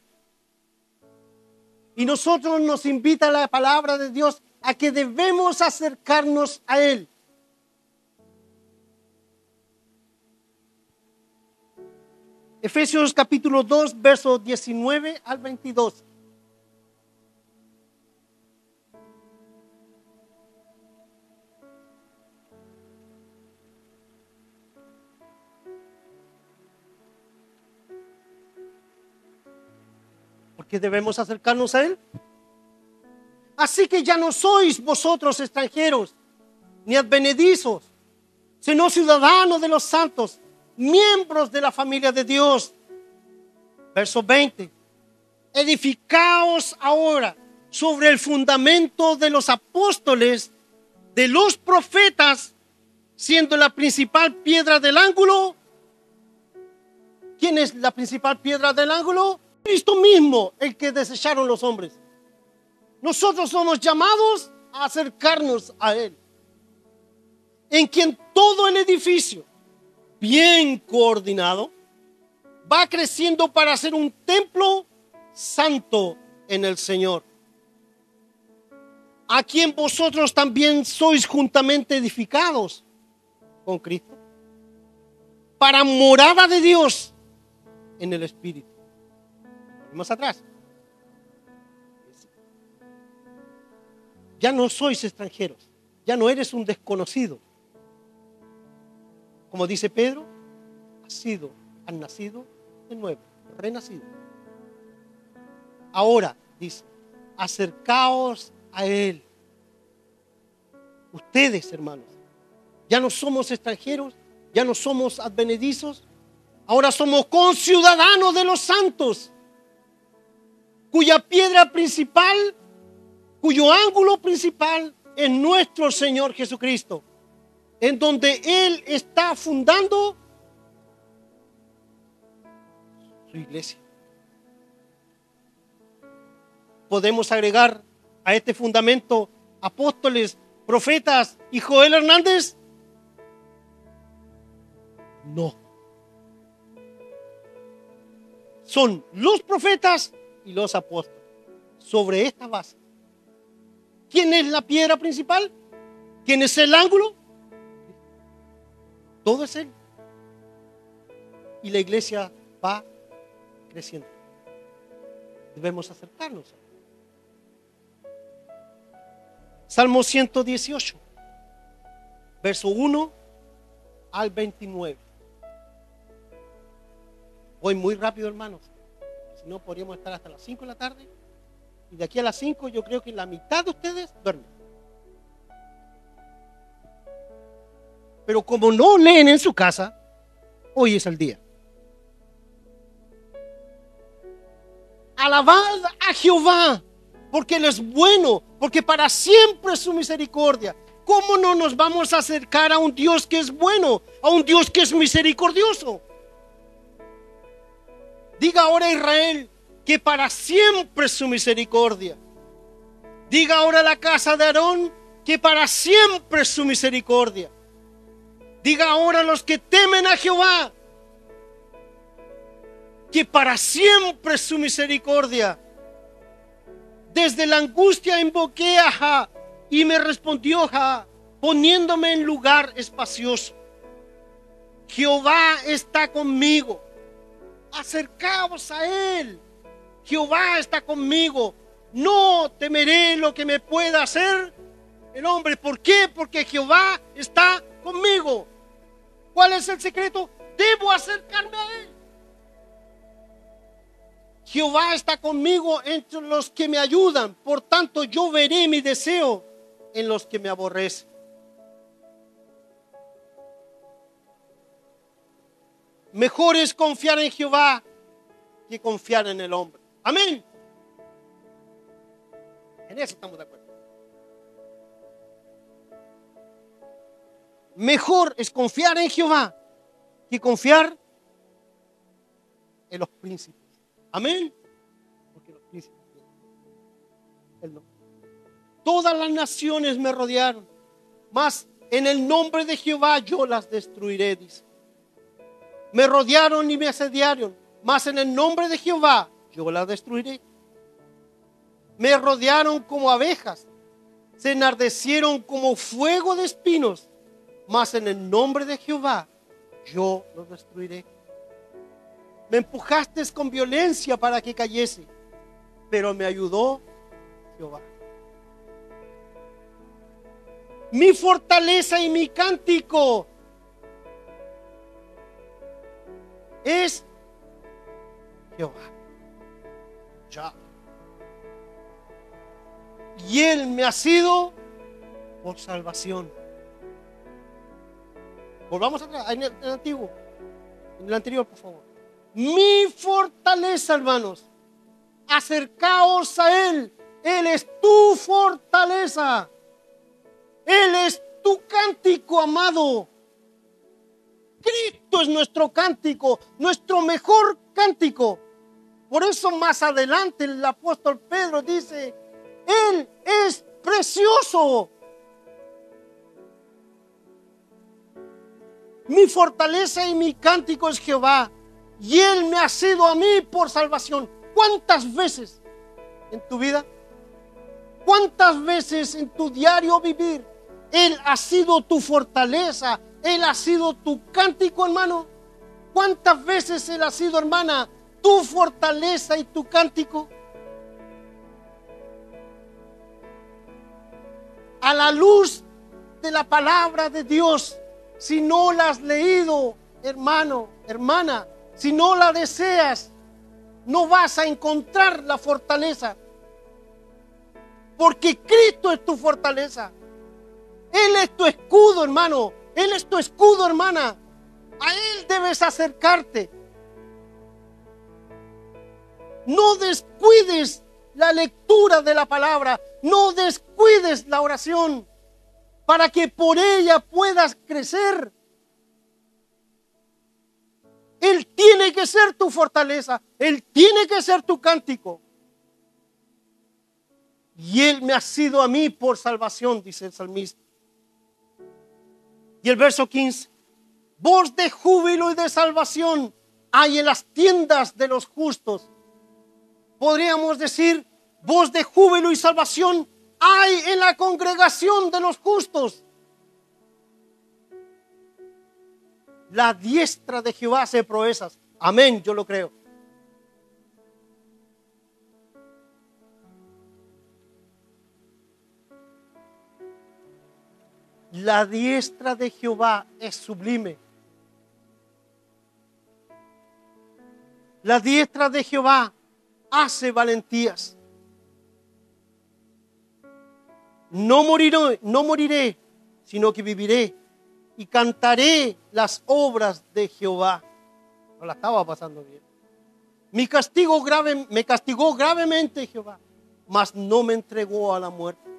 Y nosotros nos invita la palabra de Dios a que debemos acercarnos a Él. Efesios capítulo 2, versos 19 al 22. ¿Por qué debemos acercarnos a Él? Así que ya no sois vosotros extranjeros, ni advenedizos, sino ciudadanos de los santos, miembros de la familia de Dios. Verso 20. Edificaos ahora sobre el fundamento de los apóstoles, de los profetas, siendo la principal piedra del ángulo. ¿Quién es la principal piedra del ángulo? Cristo mismo, el que desecharon los hombres. Nosotros somos llamados a acercarnos a Él, en quien todo el edificio, bien coordinado, va creciendo para ser un templo santo en el Señor, a quien vosotros también sois juntamente edificados con Cristo, para morada de Dios en el Espíritu. Más atrás. Ya no sois extranjeros, ya no eres un desconocido. Como dice Pedro, has nacido de nuevo, renacido. Ahora, dice, acercaos a Él. Ustedes, hermanos, ya no somos extranjeros, ya no somos advenedizos, ahora somos conciudadanos de los santos, cuya piedra principal, cuyo ángulo principal es nuestro Señor Jesucristo, en donde Él está fundando su iglesia. Podemos agregar a este fundamento apóstoles, profetas y Joel Hernández. No. Son los profetas y los apóstoles. Sobre esta base. ¿Quién es la piedra principal? ¿Quién es el ángulo? Todo es Él. Y la iglesia va creciendo. Debemos acercarnos. Salmo 118, verso 1 al 29. Voy muy rápido, hermanos. Si no, podríamos estar hasta las 5 de la tarde. Y de aquí a las 5 yo creo que la mitad de ustedes duermen. Pero como no leen en su casa, hoy es el día. Alabad a Jehová, porque Él es bueno, porque para siempre es su misericordia. ¿Cómo no nos vamos a acercar a un Dios que es bueno, a un Dios que es misericordioso? Diga ahora Israel que para siempre es su misericordia. Diga ahora la casa de Aarón que para siempre es su misericordia. Diga ahora los que temen a Jehová que para siempre es su misericordia. Desde la angustia invoqué a Jah y me respondió Jah, poniéndome en lugar espacioso. Jehová está conmigo. Acercaos a Él. Jehová está conmigo. No temeré lo que me pueda hacer el hombre. ¿Por qué? Porque Jehová está conmigo. ¿Cuál es el secreto? Debo acercarme a Él. Jehová está conmigo entre los que me ayudan. Por tanto, yo veré mi deseo en los que me aborrecen. Mejor es confiar en Jehová que confiar en el hombre. Amén. En eso estamos de acuerdo. Mejor es confiar en Jehová que confiar en los príncipes. Amén. Porque los príncipes, Él no. Todas las naciones me rodearon, mas en el nombre de Jehová yo las destruiré, dice. Me rodearon y me asediaron, mas en el nombre de Jehová yo las destruiré. Me rodearon como abejas, se enardecieron como fuego de espinos, mas en el nombre de Jehová yo los destruiré. Me empujaste con violencia para que cayese, pero me ayudó Jehová. Mi fortaleza y mi cántico es Jehová. Ya. Y Él me ha sido por salvación. Volvamos atrás, en el antiguo, en el anterior, por favor. Mi fortaleza, hermanos. Acercaos a Él. Él es tu fortaleza. Él es tu cántico, amado. Cristo es nuestro cántico, nuestro mejor cántico. Por eso más adelante el apóstol Pedro dice: Él es precioso. Mi fortaleza y mi cántico es Jehová, y Él me ha sido a mí por salvación. ¿Cuántas veces en tu vida? ¿Cuántas veces en tu diario vivir Él ha sido tu fortaleza? Él ha sido tu cántico, hermano. ¿Cuántas veces Él ha sido, hermana, tu fortaleza y tu cántico? A la luz de la palabra de Dios, si no la has leído, hermano, hermana, si no la deseas, no vas a encontrar la fortaleza. Porque Cristo es tu fortaleza. Él es tu escudo, hermano. Él es tu escudo, hermana. A Él debes acercarte. No descuides la lectura de la palabra. No descuides la oración, para que por ella puedas crecer. Él tiene que ser tu fortaleza. Él tiene que ser tu cántico. Y Él me ha sido a mí por salvación, dice el salmista. Y el verso 15: voz de júbilo y de salvación hay en las tiendas de los justos. Podríamos decir, voz de júbilo y salvación hay en la congregación de los justos. La diestra de Jehová hace proezas. Amén, yo lo creo. La diestra de Jehová es sublime. La diestra de Jehová hace valentías. No moriré, sino que viviré y cantaré las obras de Jehová. No la estaba pasando bien. Me castigó gravemente Jehová, mas no me entregó a la muerte.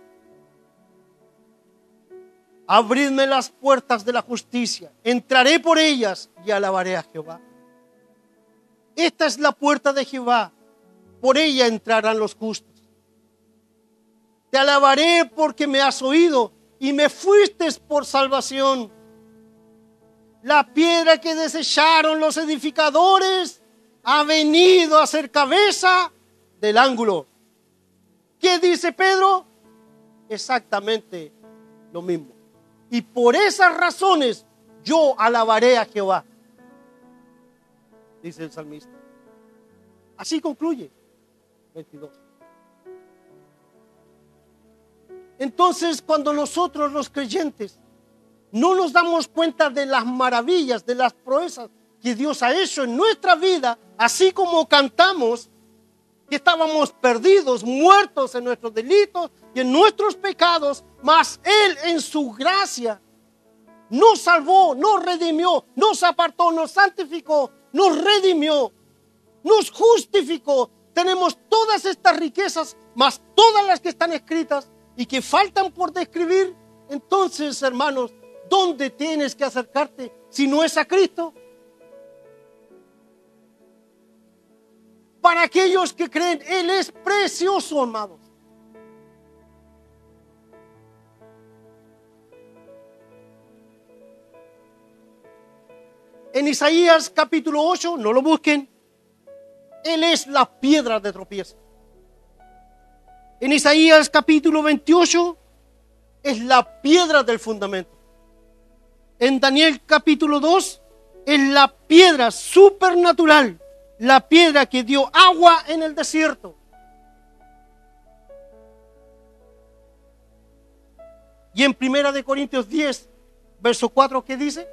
Abridme las puertas de la justicia, entraré por ellas y alabaré a Jehová. Esta es la puerta de Jehová, por ella entrarán los justos. Te alabaré porque me has oído y me fuiste por salvación. La piedra que desecharon los edificadores ha venido a ser cabeza del ángulo. ¿Qué dice Pedro? Exactamente lo mismo. Y por esas razones yo alabaré a Jehová, dice el salmista. Así concluye 22. Entonces, cuando nosotros los creyentes no nos damos cuenta de las maravillas, de las proezas que Dios ha hecho en nuestra vida, así como cantamos, que estábamos perdidos, muertos en nuestros delitos y en nuestros pecados, mas Él en su gracia nos salvó, nos redimió, nos apartó, nos santificó, nos redimió, nos justificó. Tenemos todas estas riquezas, más todas las que están escritas y que faltan por describir. Entonces, hermanos, ¿dónde tienes que acercarte si no es a Cristo? Para aquellos que creen, Él es precioso, amados. En Isaías capítulo 8, no lo busquen, Él es la piedra de tropiezo. En Isaías capítulo 28, es la piedra del fundamento. En Daniel capítulo 2, es la piedra supernatural, la piedra que dio agua en el desierto. Y en 1 Corintios 10, verso 4, ¿qué dice?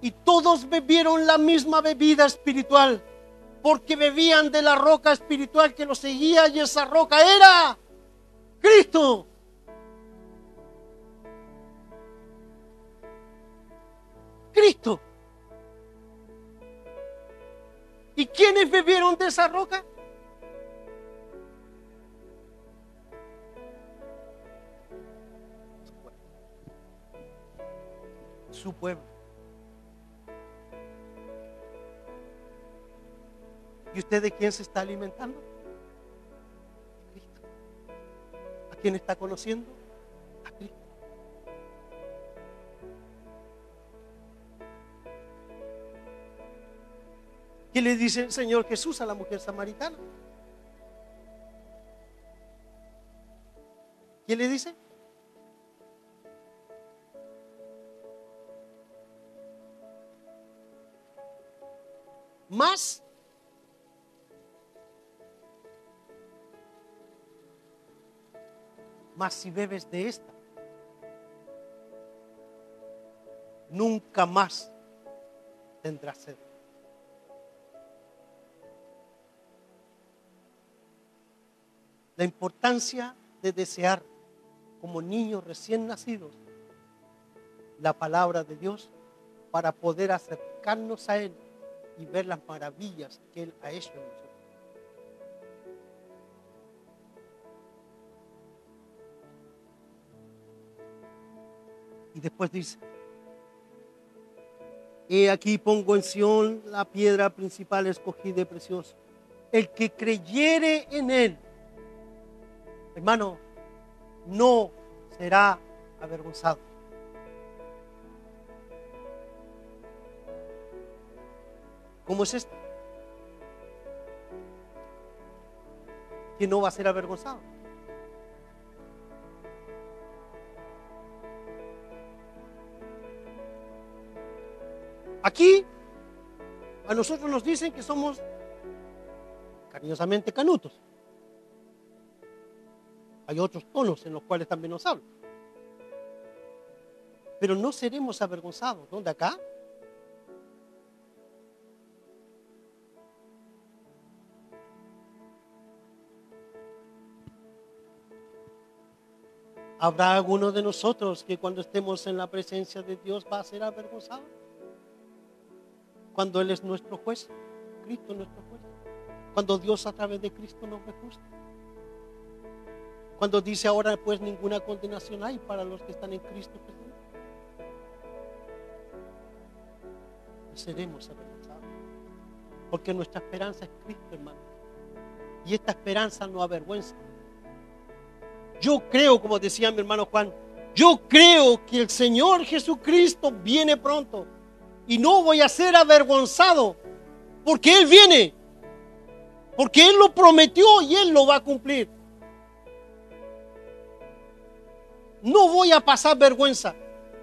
Y todos bebieron la misma bebida espiritual, porque bebían de la roca espiritual que los seguía, y esa roca era Cristo. Cristo. ¿Y quiénes bebieron de esa roca? Su pueblo. ¿Y usted de quién se está alimentando? Cristo. ¿A quién está conociendo? A Cristo. ¿Qué le dice el Señor Jesús a la mujer samaritana? ¿Qué le dice? Más si bebes de esta, nunca más tendrás sed. La importancia de desear como niños recién nacidos la palabra de Dios para poder acercarnos a Él y ver las maravillas que Él ha hecho en nosotros. Y después dice: he aquí pongo en Sión la piedra principal escogida y preciosa. El que creyere en Él, hermano, no será avergonzado. ¿Cómo es esto? Que no va a ser avergonzado. Aquí a nosotros nos dicen que somos cariñosamente canutos. Hay otros tonos en los cuales también nos hablan. Pero no seremos avergonzados. ¿Dónde? Acá. ¿Habrá alguno de nosotros que cuando estemos en la presencia de Dios va a ser avergonzado? Cuando Él es nuestro juez, Cristo es nuestro juez. Cuando Dios a través de Cristo nos ve justo. Cuando dice ahora pues ninguna condenación hay para los que están en Cristo Jesús. No seremos avergonzados. Porque nuestra esperanza es Cristo, hermano. Y esta esperanza no avergüenza. Yo creo, como decía mi hermano Juan, yo creo que el Señor Jesucristo viene pronto. Y no voy a ser avergonzado, porque Él viene, porque Él lo prometió y Él lo va a cumplir. No voy a pasar vergüenza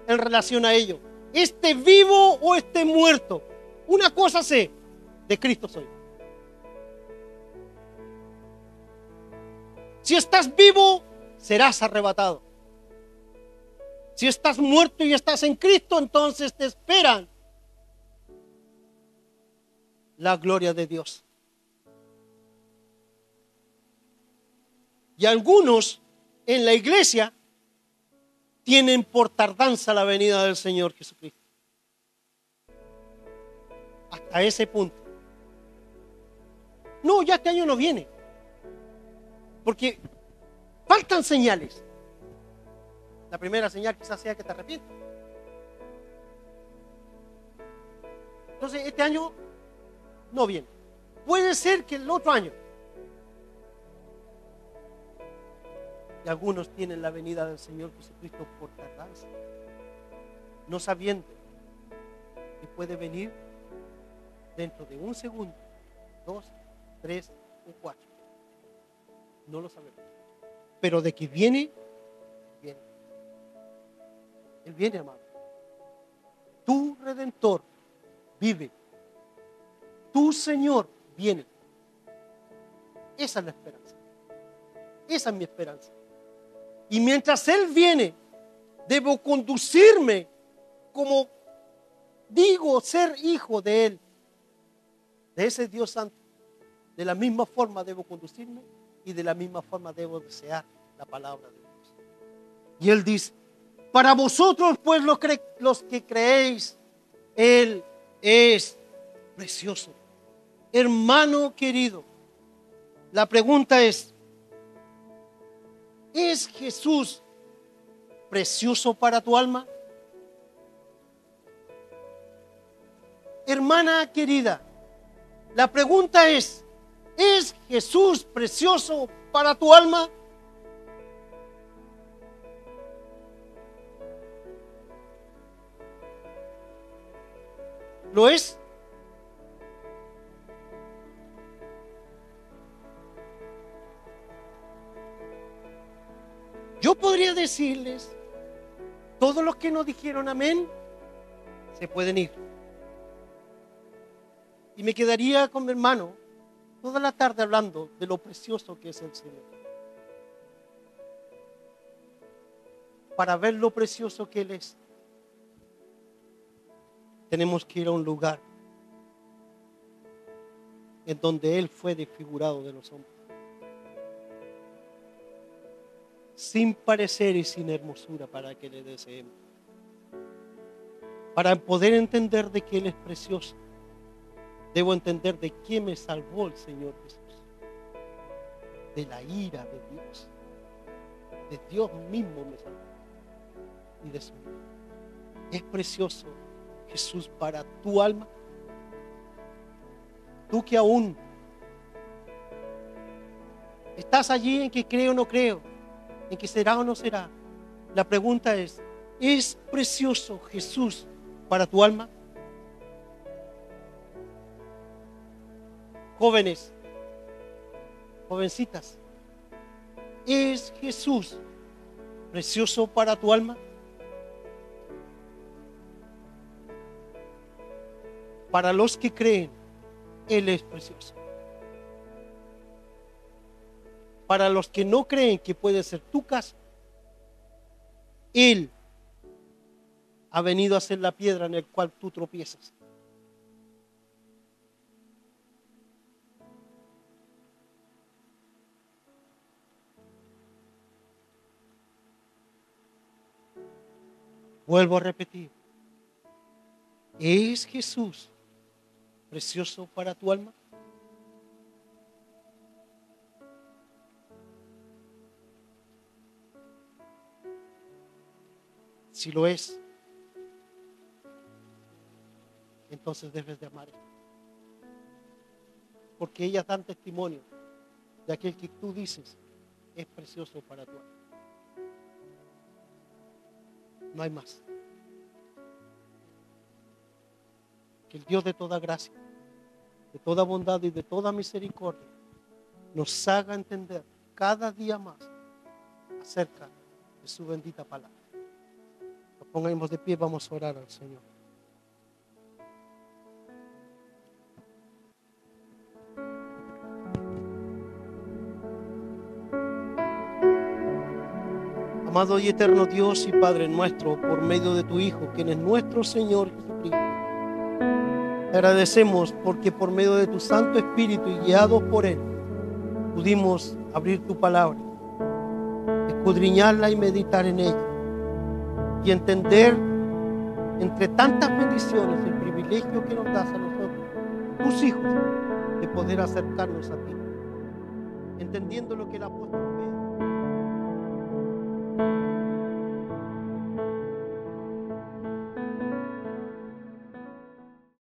en relación a ello. Esté vivo o esté muerto, una cosa sé, de Cristo soy. Si estás vivo, serás arrebatado. Si estás muerto y estás en Cristo, entonces te esperan la gloria de Dios. Y algunos en la iglesia tienen por tardanza la venida del Señor Jesucristo. Hasta ese punto. No, ya este año no viene. Porque faltan señales. La primera señal quizás sea que te arrepientas. Entonces, este año no viene. Puede ser que el otro año. Y algunos tienen la venida del Señor Jesucristo por tardanza, no sabiendo que puede venir dentro de 1 segundo, 2, 3 o 4. No lo sabemos. Pero de que viene, viene. Él viene, amado. Tu Redentor vive. Tu Señor viene. Esa es la esperanza. Esa es mi esperanza. Y mientras Él viene, debo conducirme como digo ser hijo de Él, de ese Dios Santo. De la misma forma debo conducirme y de la misma forma debo desear la palabra de Dios. Y Él dice, para vosotros pues los que creéis, Él es precioso. Hermano querido, la pregunta ¿es Jesús precioso para tu alma? Hermana querida, la pregunta ¿es Jesús precioso para tu alma? ¿Lo es? Yo podría decirles, todos los que no dijeron amén, se pueden ir. Y me quedaría con mi hermano toda la tarde hablando de lo precioso que es el Señor. Para ver lo precioso que Él es, tenemos que ir a un lugar en donde Él fue desfigurado de los hombres. Sin parecer y sin hermosura, para que le deseemos. Para poder entender de que Él es precioso, debo entender de qué me salvó el Señor Jesús. De la ira de Dios. De Dios mismo me salvó. Y de su vida. Es precioso Jesús para tu alma. Tú que aún estás allí en que creo o no creo, en que será o no será. La pregunta ¿es precioso Jesús para tu alma? Jóvenes, jovencitas, ¿es Jesús precioso para tu alma? Para los que creen, Él es precioso. Para los que no creen que puede ser tu caso, Él ha venido a ser la piedra en la cual tú tropiezas. Vuelvo a repetir, ¿es Jesús precioso para tu alma? Si lo es, entonces debes de amar. Porque ellas dan testimonio de aquel que tú dices es precioso para tu alma. No hay más. Que el Dios de toda gracia, de toda bondad y de toda misericordia nos haga entender cada día más acerca de su bendita palabra. Nos pongamos de pie, vamos a orar al Señor. Amado y eterno Dios y Padre nuestro, por medio de tu Hijo, quien es nuestro Señor Jesucristo, te agradecemos porque por medio de tu Santo Espíritu y guiados por Él, pudimos abrir tu palabra, escudriñarla y meditar en ella, y entender entre tantas bendiciones el privilegio que nos das a nosotros, tus hijos, de poder acercarnos a ti, entendiendo lo que el apóstol ve.